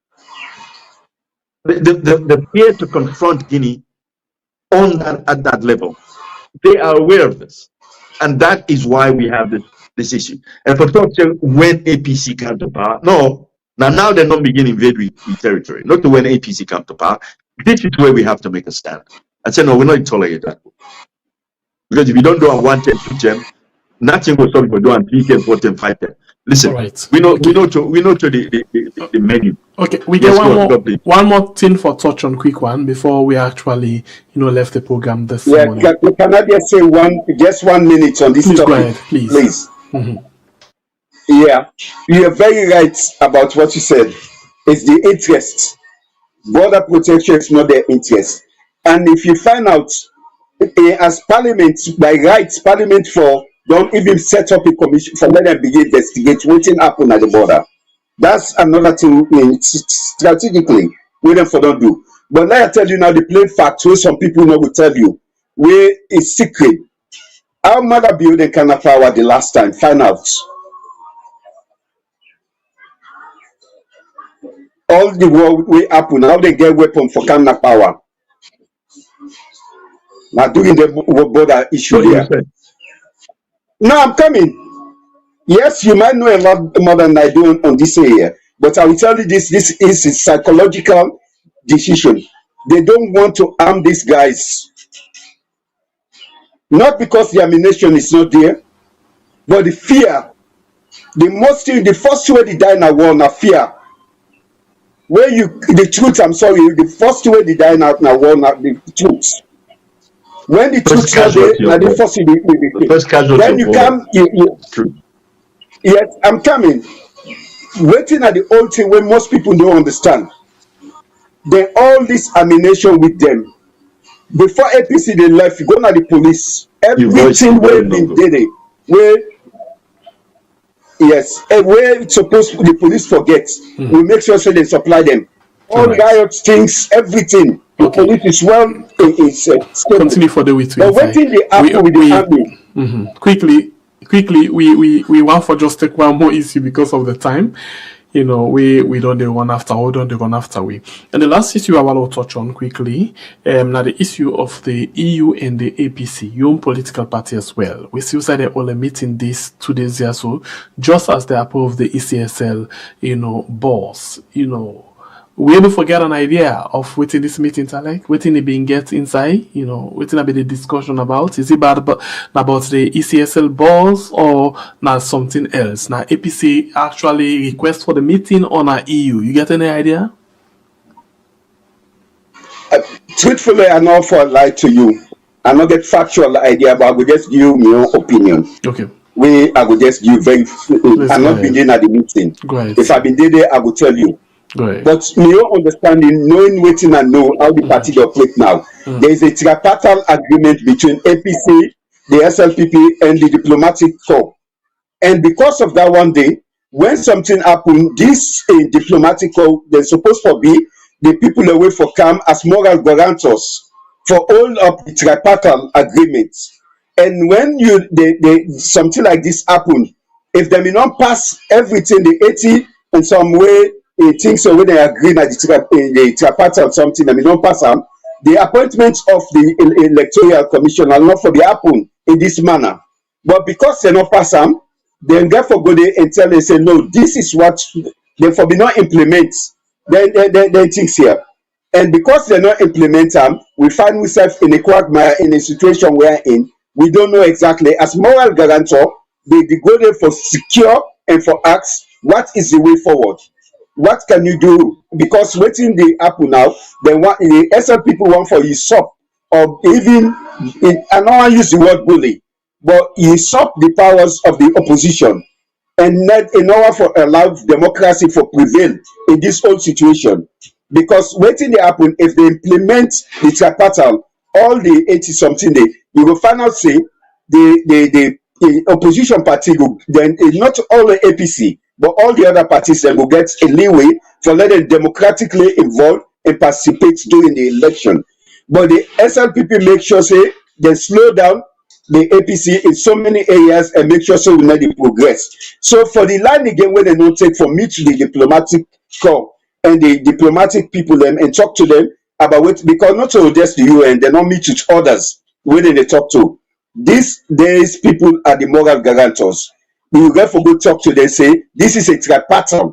The fear to confront Guinea at that level, they are aware of this, and that is why we have this issue. And for talking when APC come to power, no, now they're not beginning to invade with territory. Not to when APC come to power. This is where we have to make a stand and say, no, we're not tolerating that. Because if you don't do a 1 10 2 10, nothing will stop you doing 3 10 4 10 5 10. Listen, we know the menu. Okay, we get one more thing for touch on, quick one, before we actually left the program this morning. Can I just say just 1 minute on this topic? Go ahead, please. Yeah, you are very right about what you said. It's the interest. Border protection is not their interest. And if you find out, as Parliament, by rights, Parliament don't even set up a commission for let them begin investigate what happened at the border. That's another thing strategically we them for don't do. But let I tell you now the plain fact where some people will tell you where it's secret. Our mother building kind of power the last time, find out. All the war will happen, how they get weapon for kind of power. Now doing the border issue here. No, I'm coming. Yes, you might know a lot more than I do on this area, but I will tell you this is a psychological decision. They don't want to arm these guys. Not because the ammunition is not there, but the fear. The first way they die in a war na fear. The first way they die in a war na the truth. When the troops are there, now the first casualty. When you come, yes, I'm coming. Waiting at the old thing where most people don't understand. Then all this ammunition with them. Before APC they left, you go to the police. Everything where been did it. Where it's supposed to, the police forget. We make sure so they supply them. All riot things, everything. The police is continue for the week. But waiting the happen with the army. Quickly, we want for just take one more issue because of the time. We don't do one after, we don't do one after we. And the last issue I want to touch on quickly, now the issue of the EU and the APC, your own political party as well. We still say they're all meeting this 2 days here, so just as they approved the ECSL, boss, we able to get an idea of what this meeting are like, what they being get inside, what be the discussion about. Is it about the ECSL boss or not something else? Now APC actually request for the meeting or not EU? You get any idea? Truthfully, I'm not for a lie to you. I not get factual idea, but I will just give you my own opinion. Okay. I will just give I'm not been there at the meeting. Go ahead. If I've been there, I will tell you. Right. But your understanding, knowing, waiting and know how the party operate now, there is a tripartite agreement between APC, the SLPP, and the diplomatic corps. And because of that one day, when something happen, this diplomatical, they're supposed to be the people away for come as moral guarantors for all of the tripartite agreements. And when something like this happen, if they may not pass everything, the 80 in some way, things so when they agree that the tripartite or something, they may not pass them, the appointments of the electoral commission are not for the happen in this manner. But because they not pass them, then therefore go there and tell them, say, no, this is what, therefore be not implement, then things here. And because they not implement them, we find ourselves in a quagmire, in a situation we're in. We don't know exactly. As moral guarantor, they go there for secure and for ask, what is the way forward? What can you do? Because waiting the happen now, then what the SL people want for usurp, or even, I don't want to use the word bully, but usurp the powers of the opposition, and not in order for allow democracy for prevail in this whole situation. Because waiting they happen, if they implement the tripartite, all the 80 something day, you will find out say the opposition party go, then not all the APC, but all the other parties then will get a leeway for letting democratically involve and participate during the election. But the SLPP make sure say they slow down the APC in so many areas and make sure so we let it progress. So for the line again, when they don't take from me to the diplomatic corps and the diplomatic people them and talk to them about what, because not only just the UN, they don't meet with others when they talk to. These people are the moral guarantors. We will therefore go talk to them, say this is a tripartite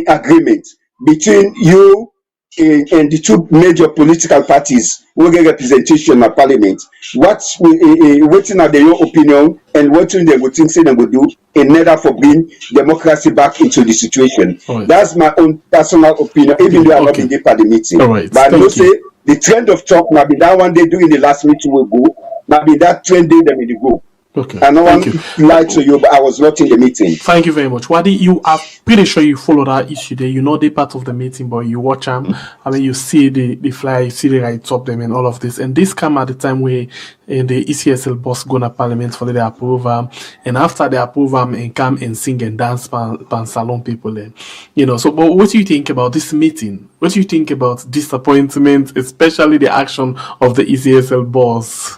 agreement between you and the two major political parties who get representation in parliament. What's waiting at their own opinion and what they would think say they would do in order for bring democracy back into the situation. Right. That's my own personal opinion, even though I'm not in the party meeting. Right. But I will say the trend of talk might be that one day during the last meeting will go, might be that trend day that will go. Okay. I don't want to lie to you, but I was not in the meeting. Thank you very much. Wadi, you are pretty sure you follow that issue there. You know the part of the meeting, but you watch them. I mean, you see the flyer, you see the right up them and all of this. And this come at the time where the ECSL boss go to parliament for the approval. And after they approve them and come and sing and dance pan salon people there. You know, so but what do you think about this meeting? What do you think about disappointment, especially the action of the ECSL boss?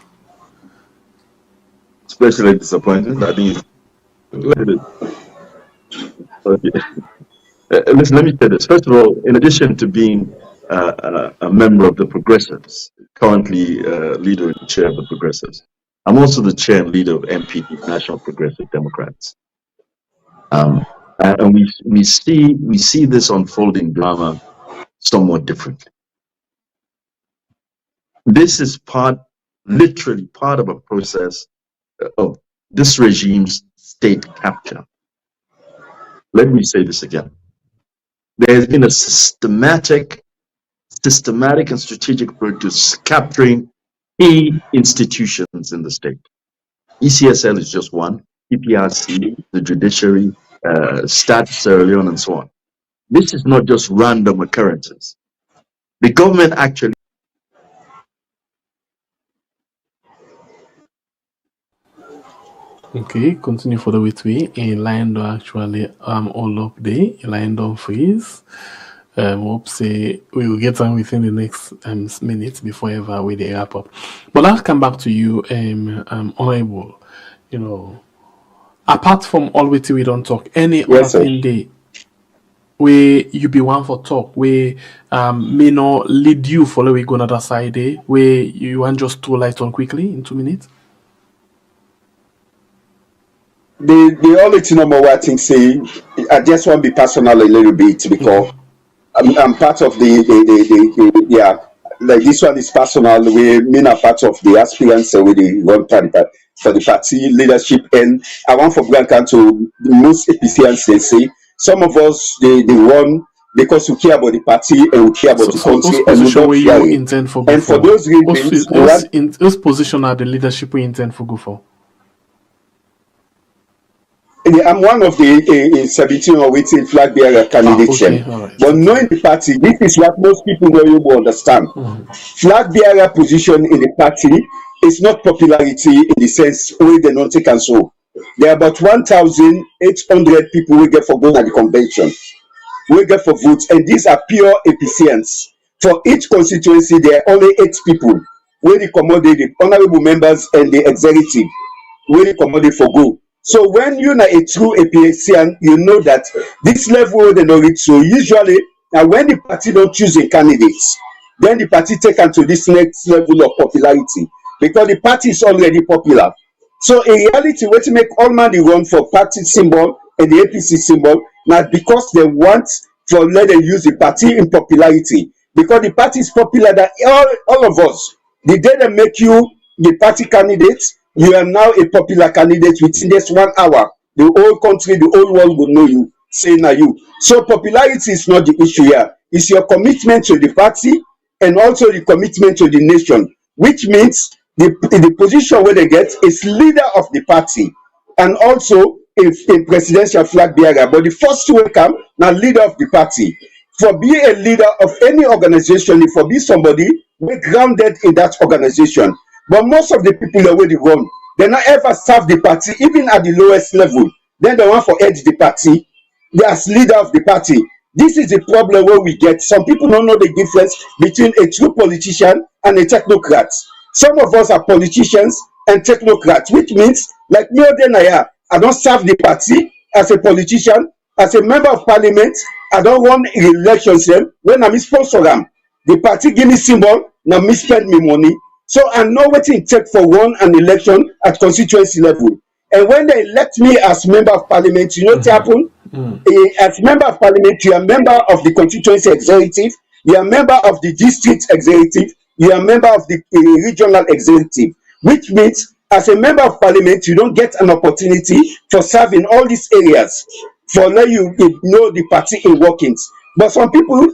Especially disappointed. I think okay. Listen, let me say this. First of all, in addition to being a member of the Progressives, currently leader and chair of the Progressives, I'm also the chair and leader of MPD, National Progressive Democrats. And we see this unfolding drama somewhat differently. This is literally part of a process of this regime's state capture. Let me say this again. There has been a systematic and strategic approach to capturing key institutions in the state. ECSL is just one, PPRC, the judiciary, Stat, Sierra Leone, and so on. This is not just random occurrences. The government actually Okay, continue for the way a line do actually all up there, a line don't freeze. Hope say we will get on within the next minutes before ever we wrap up. But I'll come back to you, Honorable. You know, apart from all we don't talk, any other thing there where you be one for talk, where may not lead you follow we go another side there, where you want just to light on quickly in 2 minutes? The only thing I think say I just want to be personal a little bit because I'm part of the yeah, like this one is personal. We mean a part of the aspirants with the run for the party leadership, and I want for Blanca to most APCians they say some of us they run because we care about the party and we care about the country and we don't care. Intend for and for those reasons, whose position are the leadership we intend for go for? I'm one of the 17 or 18 flag bearer candidates. Right. But knowing the party, this is what most people will understand. Flag bearer position in the party is not popularity in the sense where they don't take and so. There are about 1,800 people we get for going at the convention. We get for votes, and these are pure APCNs. For each constituency, there are only 8 people where they accommodate the honorable members and the executive where they accommodate for go. So when you're not a true APCN, you know that this level they don't reach. So usually, now when the party don't choose a candidate, then the party take them to this next level of popularity because the party is already popular. So in reality, what to make all money run for party symbol and the APC symbol now because they want to let them use the party in popularity because the party is popular than all of us. The day they make you the party candidate, you are now a popular candidate within this 1 hour. The whole country, the whole world will know you, say now you. So popularity is not the issue here. It's your commitment to the party and also the commitment to the nation, which means the position where they get is leader of the party and also a presidential flag bearer. But the first to come now leader of the party. For be a leader of any organization, for be somebody we grounded in that organization. But most of the people that they run, they not ever serve the party, even at the lowest level. Then they want for edge the party. They as leader of the party. This is the problem where we get. Some people don't know the difference between a true politician and a technocrat. Some of us are politicians and technocrats, which means, like me, I don't serve the party as a politician, as a member of parliament. I don't run elections when I'm sponsor them. The party give me symbol, now me spend me money. So I know what it takes for one an election at constituency level. And when they elect me as member of parliament, you know what happen? As member of parliament, you are member of the constituency executive, you are member of the district executive, you are member of the regional executive, which means as a member of parliament, you don't get an opportunity for serving all these areas for let you know the party in workings. But some people,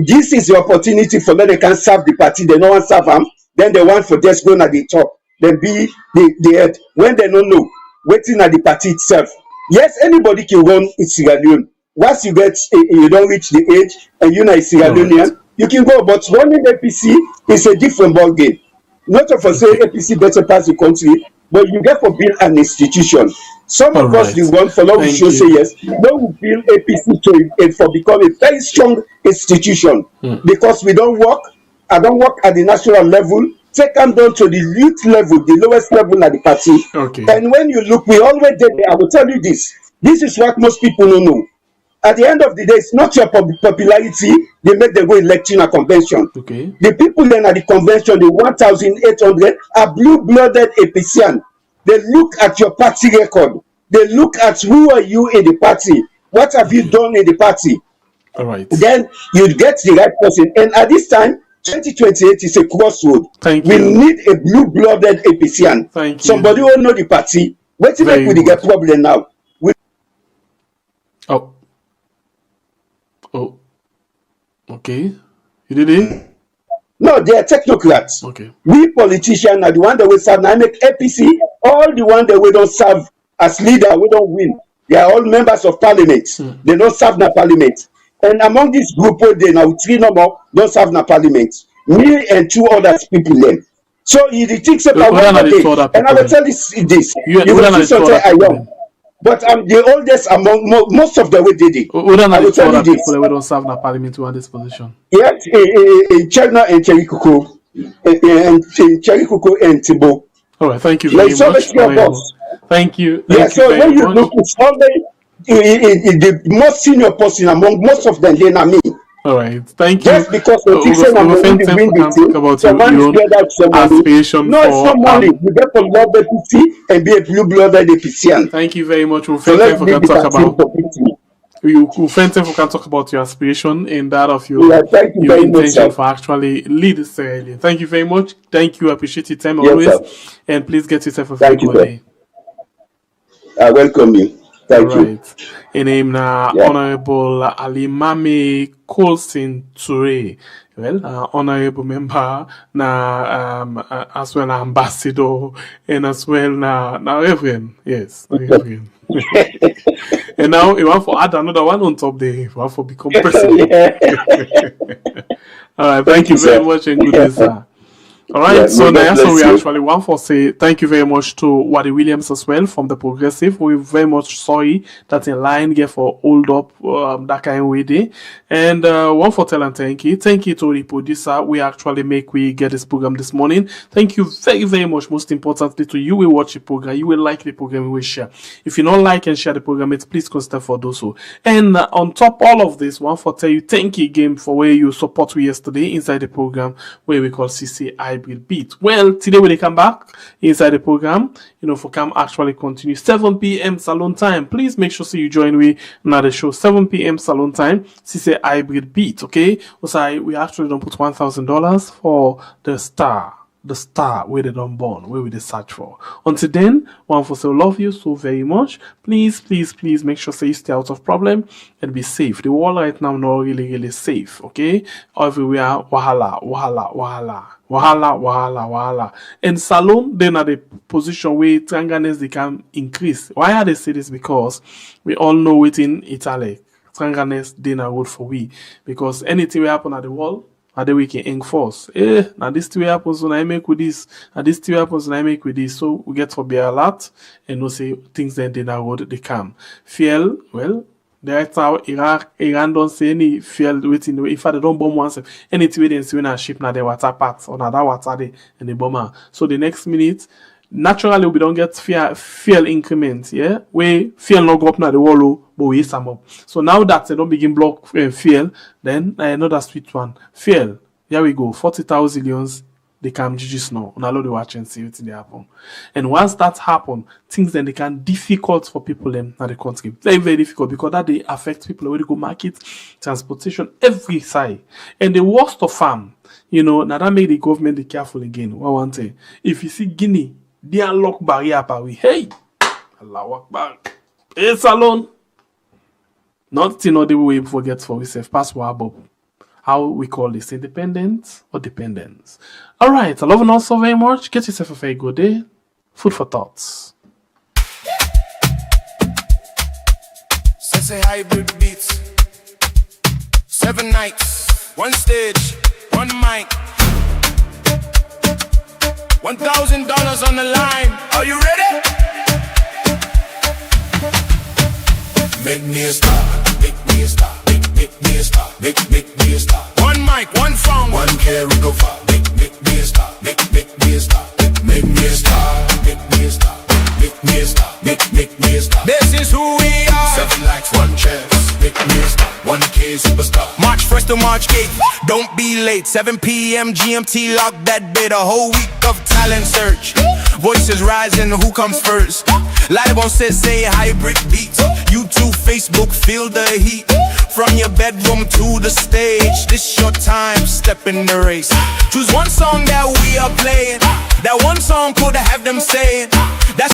this is the opportunity for them they can serve the party, they don't want to serve them, then they want for just going at the top, then be the head when they don't know, waiting at the party itself. Yes, anybody can run in Sierra Leone. Once you get, you don't reach the age and you're not a Sierra Leonean, you can go. But running APC is a different ball game. Not of us say APC better pass the country, but you get for build an institution. Some of us you run for long we should say yes. No, we build APC to for become a very strong institution because we don't work. I don't work at the national level. Take them down to the youth level, the lowest level at the party. And when you look, we always did it. I will tell you this. This is what most people don't know. At the end of the day, it's not your popularity. They make them go election a convention. The people then at the convention, the 1,800 are blue-blooded APCian. They look at your party record. They look at who are you in the party. What have you done in the party? Then you get the right person. And at this time, 2028 is a crossroad. We need a blue-blooded APCian. Somebody who know the party. Wait till we get problem now. Okay. You did it? No, they are technocrats. We politicians are the one that will serve. Now make APC, all the one that we don't serve as leader, we don't win. They are all members of parliament. They don't serve the parliament. And among this group, they now 3 no more don't serve the parliament. Me and 2 other people then. So he thinks about one day. And I will tell this. You will see something I know. But I'm the oldest among most of the way did it. I will tell you this. People we don't serve in the parliament to this position. Yes, in China and Cherikuku, and Cherikuku and Tibo. All right, thank you very much. Thank you. Yeah, so when you look, it's always the most senior person among most of them, they are me. All right, thank you. Just because the fiction and the aspiration. No, it's not money. You get to love APC and be a blue-blooded APCian. Thank you very much. We'll can talk about your aspiration and that of your intention for actually lead Sierra Leone. Thank you very much. Thank you. I appreciate your time always. And please get yourself a very good day. I welcome you. Thank you. In name na Honorable Alimami Colson Toure. Well, honorable member na as well na ambassador and as well na Reverend. Yes, Reverend. And now you want to add another one on top there. You want to become president. All right, thank you very much and good day, sir. All right, Yeah, so may God now so we bless you. actually want to say thank you very much to Waddy Williams as well from the Progressive. We're very much sorry that in line get for hold up that kind of way there. And one for tell and thank you to the producer. We actually we get this program this morning. Thank you very very much. Most importantly to you, we watch the program, you will like the program, you will share. If you don't like and share the program, please consider for those so. And on top all of this, one for tell you thank you again for where you support we yesterday inside the program where we call CCI Beat. Well, today when they come back inside the program, for come actually continue 7 p.m. salon time. Please make sure you join me now the show 7 p.m. salon time. CC Hybrid Beat, okay? We actually don't put $1,000 for the star where they don't born, where we they search for. Until then, one for say love you so very much. Please make sure you stay out of problem and be safe. The world right now not really safe, okay? Everywhere wahala. And salon then at the position where triangleness they can increase. Why are they say this? Because we all know within Italy, triangleness they not good for we. Because anything will happen at the wall, and then we can enforce. Now this thing happens when I make with this, and this thing happens when I make with this. So we get to be a lot and no say things then they now road they come. Fuel, well, that's how Iran don't say any fuel waiting. If they don't bomb once, anything we see when a ship now the water parts or now that water they and the bomber. So the next minute, naturally we don't get fuel increment, yeah? We fuel not go up now the wall, but we some up. So now that they don't begin block fuel, then another sweet one. Fuel, here we go, 40,000 zillions, they come just now. On allow the watch and see what they happen. And once that happen, things then they can difficult for people in the country. Very, very difficult because that they affect people where they go market, transportation, every side. And the worst of them, now that make the government be careful again. What I want to say, if you see Guinea, they unlock barrier par we. Hey, Allah Akbar. Hey, salon. Not the way we forget for ourselves. Pass what how we call this, independence or dependence. All right, I love you all so very much. Get yourself a very good day. Food for thoughts. Say hybrid beats. 7 nights, 1 stage, 1 mic. $1,000 on the line. Are you ready? Make me a star, make me a star, make me a star, make me a star. 1 mic, 1 phone, 1 carry go far, make me a star, make me a star, make me a star, make me a star, make me a star, make me a star. This is who we are. 7 likes, 1 chance, make me a star, 1K superstar. March 1st to March 8th, don't be late. 7 p.m. GMT, lock that bit. A whole week of talent search. Voices rising, who comes first? Live on set, say hybrid beats. YouTube, Facebook, feel the heat. From your bedroom to the stage, this your time, step in the race. Choose one song that we are playing. That one song could have them saying. That's